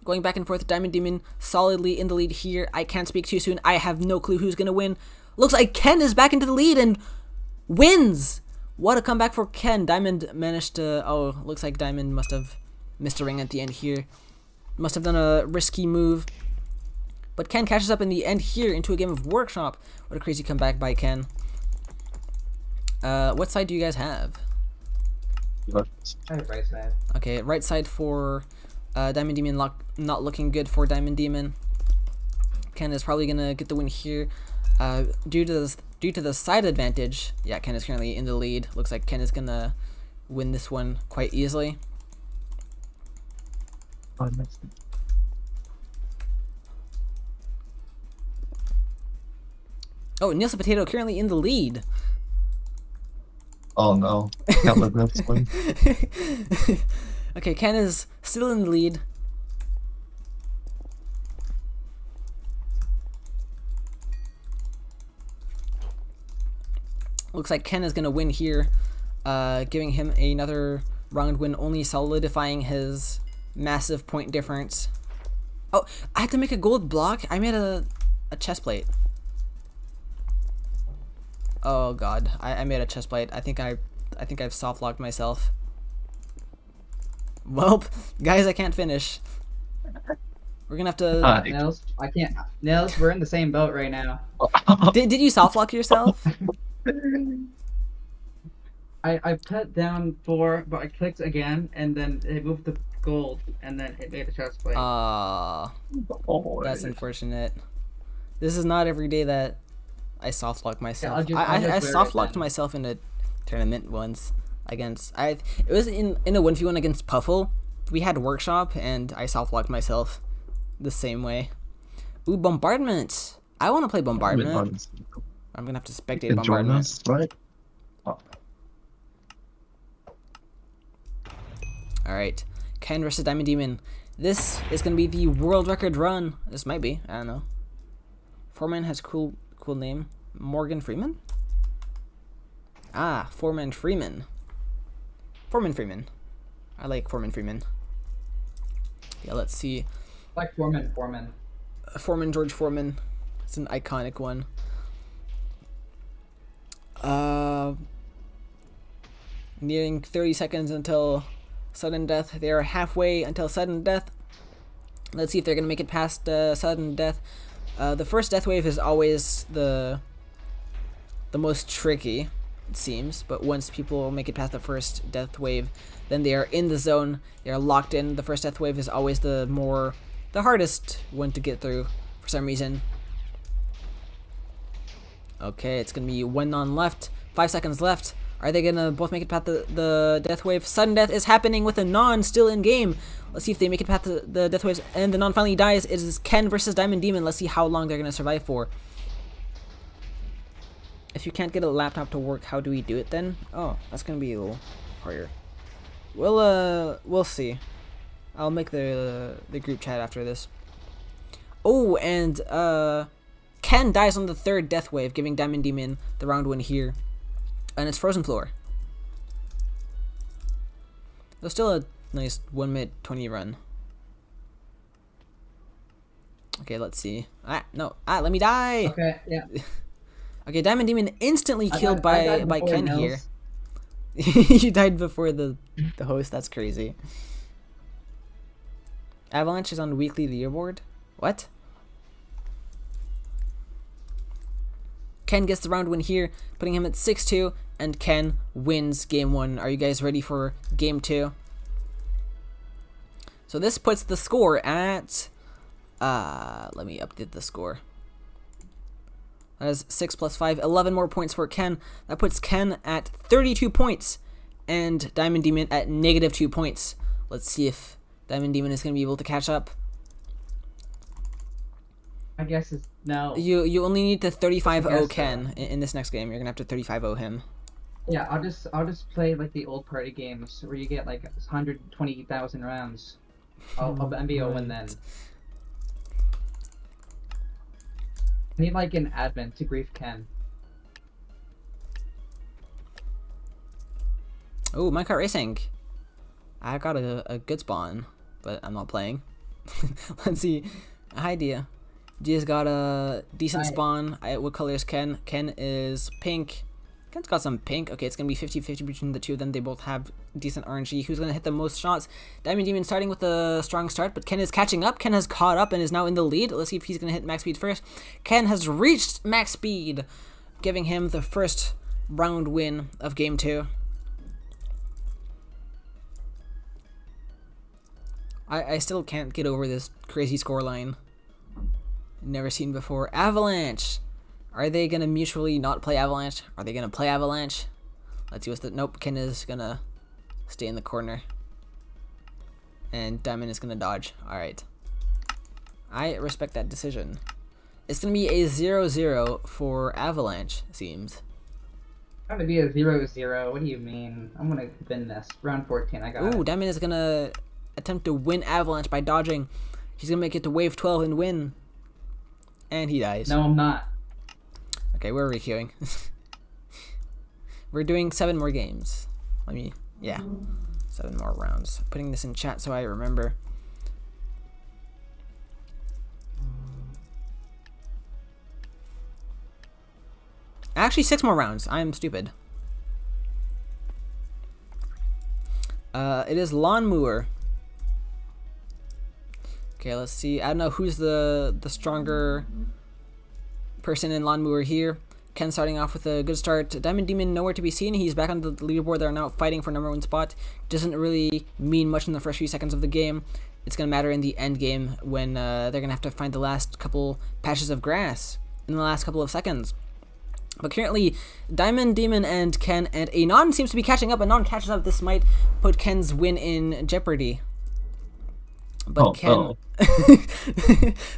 going back and forth. Diamond Demon solidly in the lead here. I can't speak too soon. I have no clue who's gonna win. Looks like Ken is back into the lead and wins. What a comeback for Ken. Diamond managed to... Oh, looks like Diamond must have missed a ring at the end here. Must have done a risky move. But Ken catches up in the end here into a game of Workshop. What a crazy comeback by Ken. What side do you guys have? I have right side. Okay, right side for Diamond Demon. Not looking good for Diamond Demon. Ken is probably gonna get the win here. Due to the side advantage, yeah, Ken is currently in the lead. Looks like Ken is gonna win this one quite easily. Oh, Nielsen Potato currently in the lead. Oh no, can't let this win. Okay, Ken is still in the lead. Looks like Ken is going to win here, giving him another round win, only solidifying his massive point difference. Oh, I had to make a gold block. I made a chest plate. Oh god, I made a chest plate. I think I've soft locked myself. Well, guys, I can't finish. We're gonna have to. Nels, I can't. Nels, we're in the same boat right now. Did you soft lock yourself? I put down 4, but I clicked again, and then it moved to gold, and then it made a chest plate. That's unfortunate. This is not every day that I soft lock myself. Yeah, I soft locked myself in a tournament once against it was in a 1v1 against Puffle. We had Workshop and I soft locked myself the same way. Ooh, Bombardment. I want to play Bombardment. I'm gonna have to spectate Bombardment. Us, right? Oh. Alright. Ken versus Diamond Demon. This is gonna be the world record run. This might be, I don't know. Foreman has cool name. Morgan Freeman? Ah, Foreman Freeman. Foreman Freeman. I like Foreman Freeman. Yeah, let's see. Like Foreman. Foreman, George Foreman. It's an iconic one. Nearing 30 seconds until sudden death. They are halfway until sudden death. Let's see if they're gonna make it past sudden death. The first death wave is always the most tricky, it seems, but once people make it past the first death wave, then they are in the zone, they are locked in. The first death wave is always the hardest one to get through for some reason. Okay, it's gonna be 1 non left, 5 seconds left. Are they gonna both make it past the death wave? Sudden death is happening with a non still in game. Let's see if they make it past the death waves and the non finally dies. It is Ken versus Diamond Demon. Let's see how long they're gonna survive for. If you can't get a laptop to work, how do we do it then? Oh, that's gonna be a little harder. We'll see. I'll make the group chat after this. Oh, and Ken dies on the 3rd death wave, giving Diamond Demon the round win here. And it's Frozen Floor. There's still a nice 1 minute 20 run. Okay, let's see. Let me die! Okay, yeah. Okay, Diamond Demon instantly killed by Ken here. You died before the host, that's crazy. Avalanche is on weekly leaderboard? What? Ken gets the round win here, putting him at 6-2, and Ken wins game 1. Are you guys ready for game 2? So this puts the score at, let me update the score. That is 6 plus 5, 11 more points for Ken. That puts Ken at 32 points, and Diamond Demon at -2 points. Let's see if Diamond Demon is going to be able to catch up. My guess is no. You only need to 35-0 so. Ken in this next game. You're gonna have to 35-0 him. Yeah, I'll just play like the old party games where you get like 120,000 rounds. I'll MBO win then. I need like an admin to grief Ken. Oh, Minecart Racing. I got a good spawn, but I'm not playing. Let's see. Hi, Dia. Dia's got a decent spawn. What color is Ken? Ken is pink. Ken's got some pink. Okay, it's going to be 50-50 between the two of them. They both have decent RNG. Who's going to hit the most shots? Diamond Demon starting with a strong start, but Ken is catching up. Ken has caught up and is now in the lead. Let's see if he's going to hit max speed first. Ken has reached max speed, giving him the first round win of game 2. I still can't get over this crazy scoreline. Never seen before. Avalanche! Are they gonna mutually not play Avalanche? Are they gonna play Avalanche? Let's see what's the... Nope, Ken is gonna stay in the corner. And Diamond is gonna dodge. Alright. I respect that decision. It's gonna be a 0-0 for Avalanche, it seems. It's gonna be a 0-0. What do you mean? I'm gonna win this. Round 14, I got it. Ooh, Diamond is gonna attempt to win Avalanche by dodging. He's gonna make it to wave 12 and win. And he dies. No, I'm not. Okay, we're requeuing. We're doing 7 more games. Yeah, 7 more rounds. Putting this in chat so I remember. Actually, 6 more rounds. I'm stupid. It is Lawnmower. Okay, let's see. I don't know who's the stronger person in Lawnmower here. Ken starting off with a good start. Diamond Demon nowhere to be seen. He's back on the leaderboard. They're now fighting for #1 spot. Doesn't really mean much in the first few seconds of the game. It's going to matter in the end game when they're going to have to find the last couple patches of grass in the last couple of seconds. But currently, Diamond Demon and Ken and Anon seems to be catching up. Anon catches up. This might put Ken's win in jeopardy. But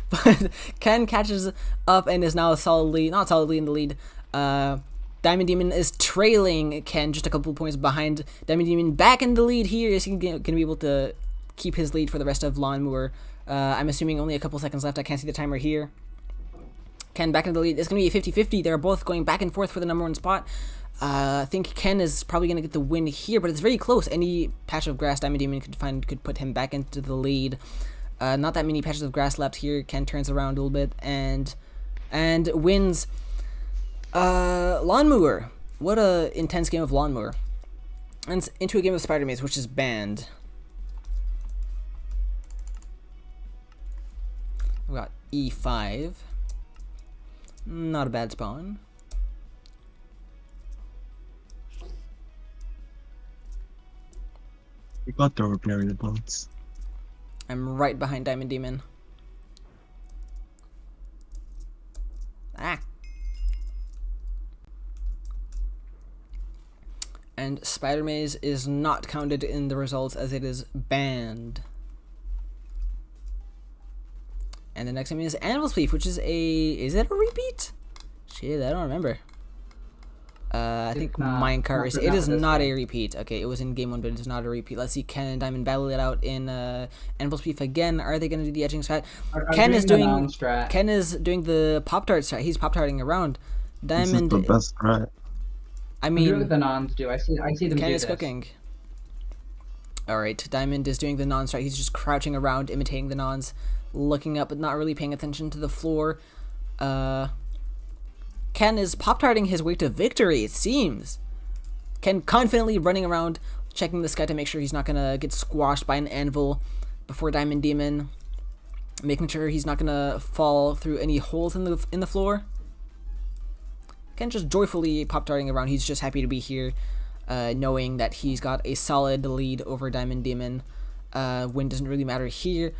but Ken catches up and is now not solidly in the lead. Diamond Demon is trailing Ken just a couple points behind. Diamond Demon back in the lead here. Is he going to be able to keep his lead for the rest of Lawnmower? I'm assuming only a couple seconds left. I can't see the timer here. Ken back in the lead. It's going to be a 50-50. They're both going back and forth for the #1 spot. I think Ken is probably going to get the win here, but it's very close. Any patch of grass Diamond Demon could put him back into the lead. Not that many patches of grass left here. Ken turns around a little bit and wins Lawnmower. What a intense game of Lawnmower. And it's into a game of Spider Maze, which is banned. We got E5. Not a bad spawn. We got the variables. I'm right behind Diamond Demon. Ah. And Spider Maze is not counted in the results as it is banned. And the next game is Anvil Spleef, which is is it a repeat? Shit, I don't remember. I think Minecart Race. It is not a repeat. Okay, it was in game 1, but it's not a repeat. Let's see Ken and Diamond battle it out in Anvil Spleef again. Are they going to do the edging strat? Ken is doing the Pop-Tart strat. He's Pop-Tarting around. Diamond. This is the best strat. I mean, doing what the Nons do. I see them Ken do is this. cooking. Alright, Diamond is doing the non strat. He's just crouching around, imitating the nons, looking up, but not really paying attention to the floor. Ken is Pop-Tarting his way to victory, it seems. Ken confidently running around, checking the sky to make sure he's not gonna get squashed by an anvil before Diamond Demon, making sure he's not gonna fall through any holes in the floor. Ken just joyfully pop-tarting around. He's just happy to be here, knowing that he's got a solid lead over Diamond Demon. Win doesn't really matter here.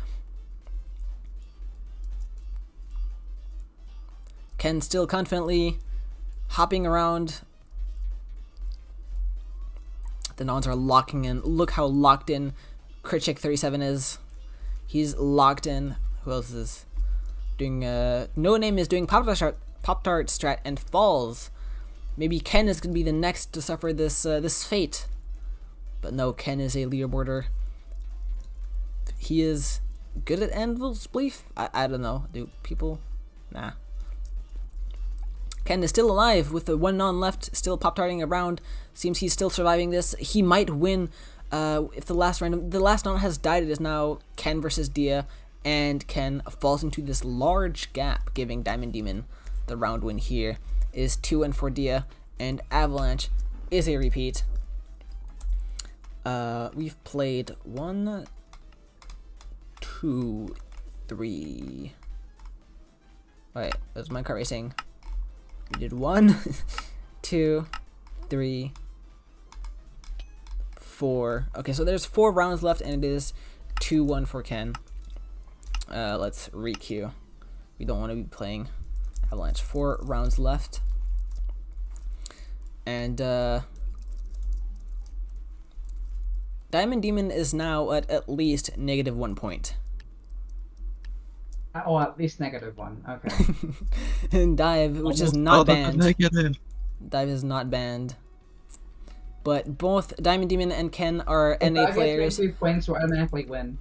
Ken still confidently hopping around. The Nons are locking in. Look how locked in Kritchik 37 is. He's locked in. Who else is doing? No Name is doing Pop-Tart strat and falls. Maybe Ken is gonna be the next to suffer this this fate. But no, Ken is a leaderboarder. He is good at anvils, belief. I don't know. Do people? Nah. Ken is still alive with the one non left, still pop-tarting around. Seems he's still surviving this. He might win if the last non has died. It is now Ken versus Dia, and Ken falls into this large gap, giving Diamond Demon the round win here. It is 2-1 for Dia, and Avalanche is a repeat. We've played 1, 2, 3. Wait, was my kart racing? We did 1, 2, 3, 4. Okay, so there's 4 rounds left, and it is 2-1 for Ken. Let's re-queue. We don't want to be playing Avalanche. 4 rounds left. And Diamond Demon is now at least -1 point. Oh, at least -1. Okay. And Dive, which is not banned. Negative. Dive is not banned. But both Diamond Demon and Ken are If NA I players. get 22 points, so automatically win.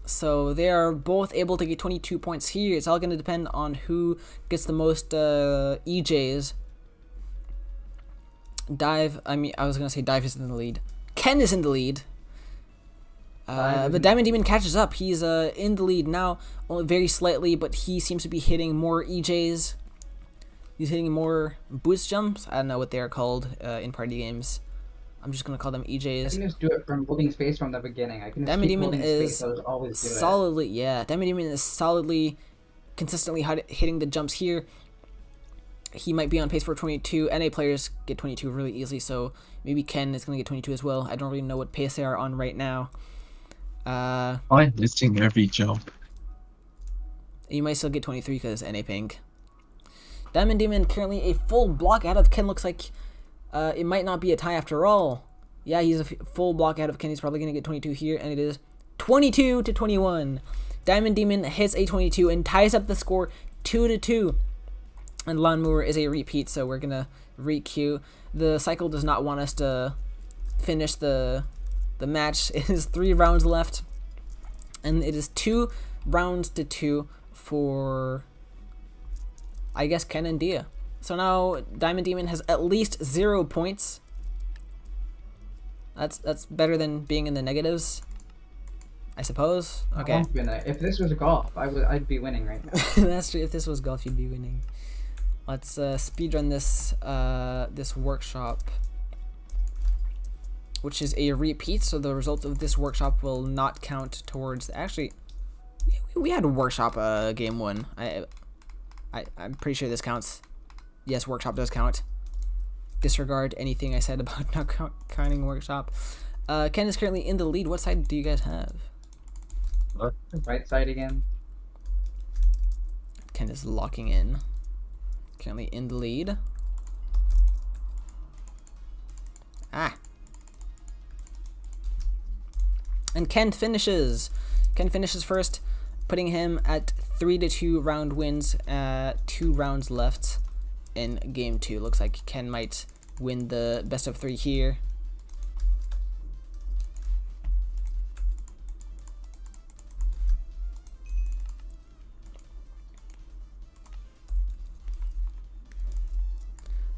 So they are both able to get 22 points here. It's all going to depend on who gets the most EJs. Dive, I was going to say Dive is in the lead. Ken is in the lead. But Diamond Demon catches up. He's in the lead now, only very slightly, but he seems to be hitting more EJs. He's hitting more boost jumps. I don't know what they are called in party games. I'm just gonna call them I EJs. can just do it from holding space from the beginning. I can just Diamond keep Demon holding is space, so always do it. solidly, yeah. Diamond Demon is solidly, consistently hitting the jumps here. He might be on pace for 22. NA players get 22 really easily, so maybe Ken is gonna get 22 as well. I don't really know what pace they are on right now. I'm missing every jump. You might still get 23 because NA ping. Diamond Demon currently a full block out of Ken. Looks like it might not be a tie after all. Yeah, he's a full block out of Ken. He's probably going to get 22 here, and it is 22-21. Diamond Demon hits a 22 and ties up the score 2-2. And Lawnmower is a repeat, so we're going to re-queue. The cycle does not want us to finish the match. It is 3 rounds left, and it is 2 rounds to 2 for, I guess, Ken and Dia. So now Diamond Demon has at least 0 points. That's better than being in the negatives, I suppose. Okay. I won't win it. If this was golf, I'd be winning right now. That's true. If this was golf, you'd be winning. Let's speedrun this this workshop, which is a repeat. So the results of this workshop will not count towards. Actually, we had workshop game 1. I'm pretty sure this counts. Yes, workshop does count. Disregard anything I said about not counting workshop. Ken is currently in the lead. What side do you guys have? What? Right side again. Ken is locking in. Currently in the lead. Ah. And Ken finishes. Ken finishes first, putting him at 3-2 round wins. 2 rounds left in game 2. Looks like Ken might win the best of 3 here.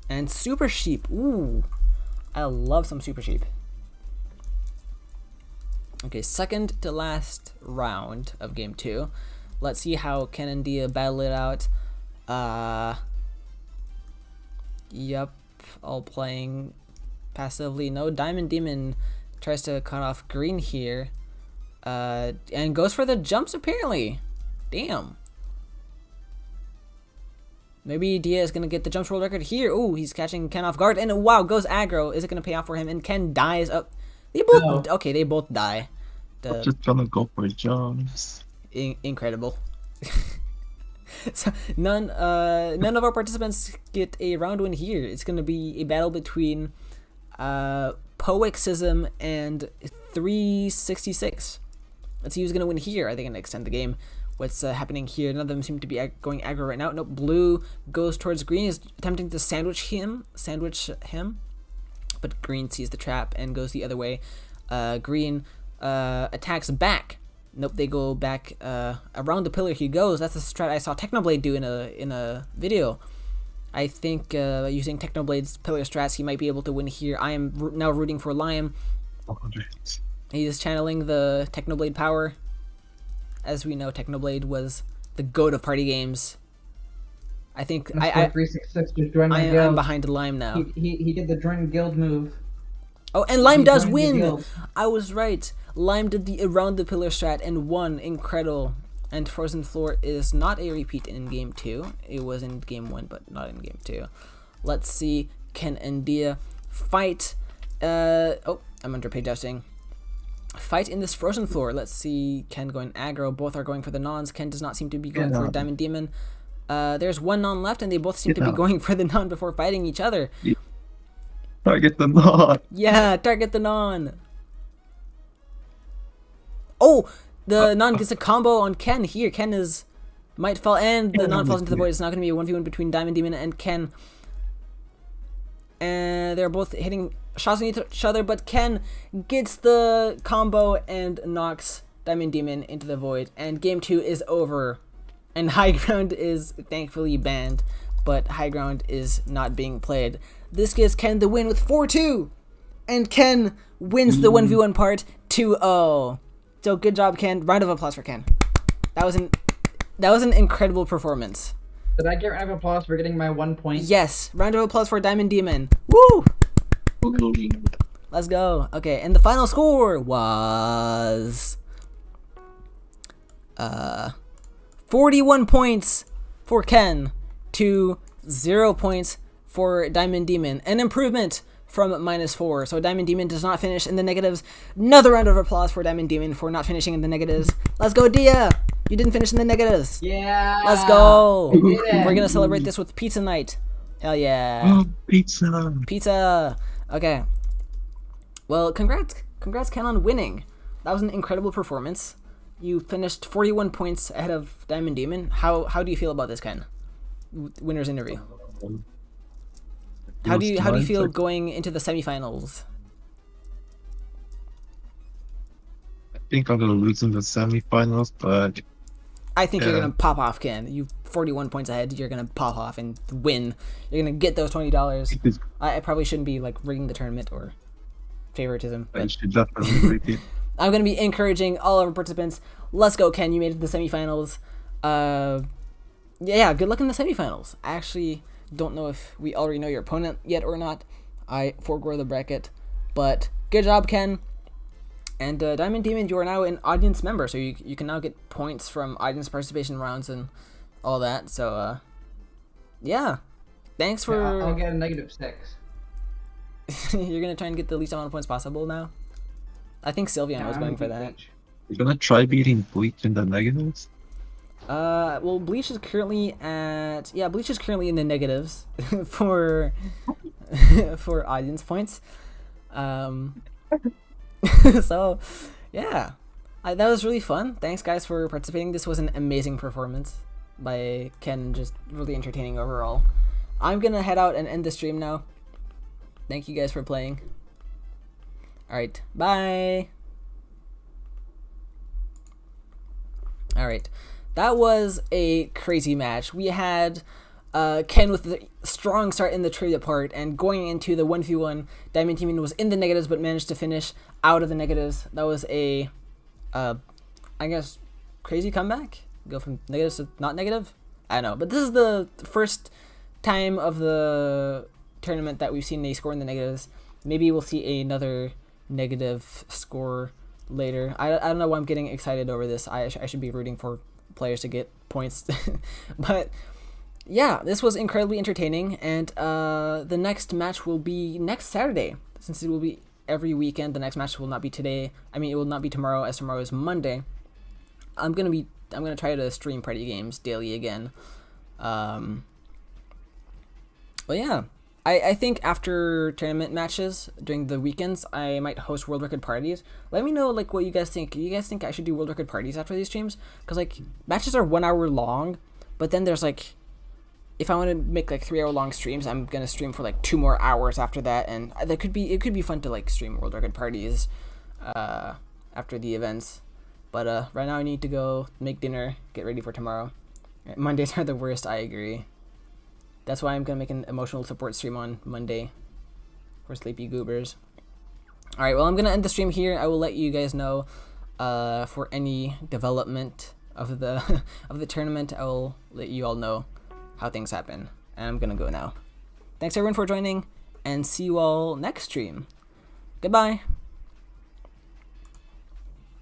And Super Sheep. Ooh, I love some Super Sheep. Okay, second to last round of game 2. Let's see how Ken and Dia battle it out. Yep, all playing passively. No, Diamond Demon tries to cut off green here. And goes for the jumps apparently. Damn. Maybe Dia is going to get the jump world record here. Oh, he's catching Ken off guard. And wow, goes aggro. Is it going to pay off for him? And Ken dies up. They both... No. Okay, they both die. I'm just gonna go for jumps. Incredible. So none of our participants get a round win here. It's going to be a battle between HYPIXEL and 366. Let's see who's going to win here. Are they going to extend the game? What's happening here? None of them seem to be going aggro right now. Nope. Blue goes towards green. Is attempting to sandwich him. But green sees the trap and goes the other way. Green attacks back. Nope, they go back around the pillar he goes. That's the strat I saw Technoblade do in a video. I think using Technoblade's pillar strats, he might be able to win here. I am now rooting for Lime. He's channeling the Technoblade power. As we know, Technoblade was the goat of party games. I think I'm behind Lime now. He did the join guild move. Oh, and Lime does win! I was right. Lime did the around the pillar strat and won. Incredible. And Frozen Floor is not a repeat in game 2. It was in game 1, but not in game 2. Let's see Ken and Dia fight. Oh, I'm underpaid jousting. Fight in this Frozen Floor. Let's see Ken going aggro. Both are going for the nons. Ken does not seem to be going for Diamond Demon. There's one non left, and they both seem to be going for the non before fighting each other. Target the non. Yeah, target the non. Oh, the non gets a combo on Ken here. Ken might fall, and the non falls into the void. It's not going to be a 1v1 between Diamond Demon and Ken. And they're both hitting shots on each other, but Ken gets the combo and knocks Diamond Demon into the void. And game 2 is over. And High Ground is thankfully banned, but High Ground is not being played. This gives Ken the win with 4-2. And Ken wins the 1v1 part 2-0. So good job, Ken. Round of applause for Ken. That was an incredible performance. Did I get round of applause for getting my 1 point? Yes. Round of applause for Diamond Demon. Woo! Let's go. Okay, and the final score was 41 points for Ken to 0 points for Diamond Demon. An improvement from -4. So Diamond Demon does not finish in the negatives. Another round of applause for Diamond Demon for not finishing in the negatives. Let's go, Dia! You didn't finish in the negatives. Yeah! Let's go! We did it. We're gonna celebrate this with pizza night. Hell yeah. Pizza. Pizza! Okay. Well, congrats Ken on winning. That was an incredible performance. You finished 41 points ahead of Diamond Demon. How do you feel about this, Ken? Winner's interview. How do you feel going into the semifinals? I think I'm gonna lose in the semifinals, but I think you're gonna pop off, Ken. You 41 points ahead. You're gonna pop off and win. You're gonna get those $20. I probably shouldn't be like rigging the tournament or favoritism. I should definitely repeat. I'm gonna be encouraging all of our participants. Let's go, Ken. You made it to the semifinals. Yeah, good luck in the semifinals. I actually don't know if we already know your opponent yet or not. I forego the bracket, but good job, Ken. And Diamond Demon, you are now an audience member, so you can now get points from audience participation rounds and all that. So yeah, thanks for. Yeah, I'll get a -6. You're gonna try and get the least amount of points possible now. I think Sylvian was going for that. You're gonna try beating Bleach in the negatives? Well, Bleach is currently in the negatives for for audience points. So yeah, that was really fun. Thanks guys for participating. This was an amazing performance by Ken, just really entertaining overall. I'm gonna head out and end the stream now. Thank you guys for playing. Alright, bye. Alright, that was a crazy match. We had Ken with the strong start in the trivia part, and going into the 1v1, Diamond Demon was in the negatives but managed to finish out of the negatives. That was a, I guess, crazy comeback. Go from negatives to not negative? I don't know, but this is the first time of the tournament that we've seen a score in the negatives. Maybe we'll see another negative score later. I don't know why I'm getting excited over this. I should be rooting for players to get points. But yeah, this was incredibly entertaining, and the next match will be next Saturday. Since it will be every weekend, the next match will not be today. I mean, it will not be tomorrow, as tomorrow is Monday. I'm gonna try to stream party games daily again. But yeah, I think after tournament matches during the weekends, I might host world record parties. Let me know like what you guys think. You guys think I should do world record parties after these streams? Because like matches are 1 hour long, but then there's like, if I want to make like 3 hour long streams, I'm gonna stream for like 2 more hours after that, and it could be fun to like stream world record parties after the events. But right now I need to go make dinner, get ready for tomorrow. Mondays are the worst, I agree. That's why I'm gonna make an emotional support stream on Monday for sleepy goobers. Alright, well, I'm gonna end the stream here. I will let you guys know for any development of the of the tournament. I will let you all know how things happen. And I'm gonna go now. Thanks everyone for joining, and see you all next stream. Goodbye.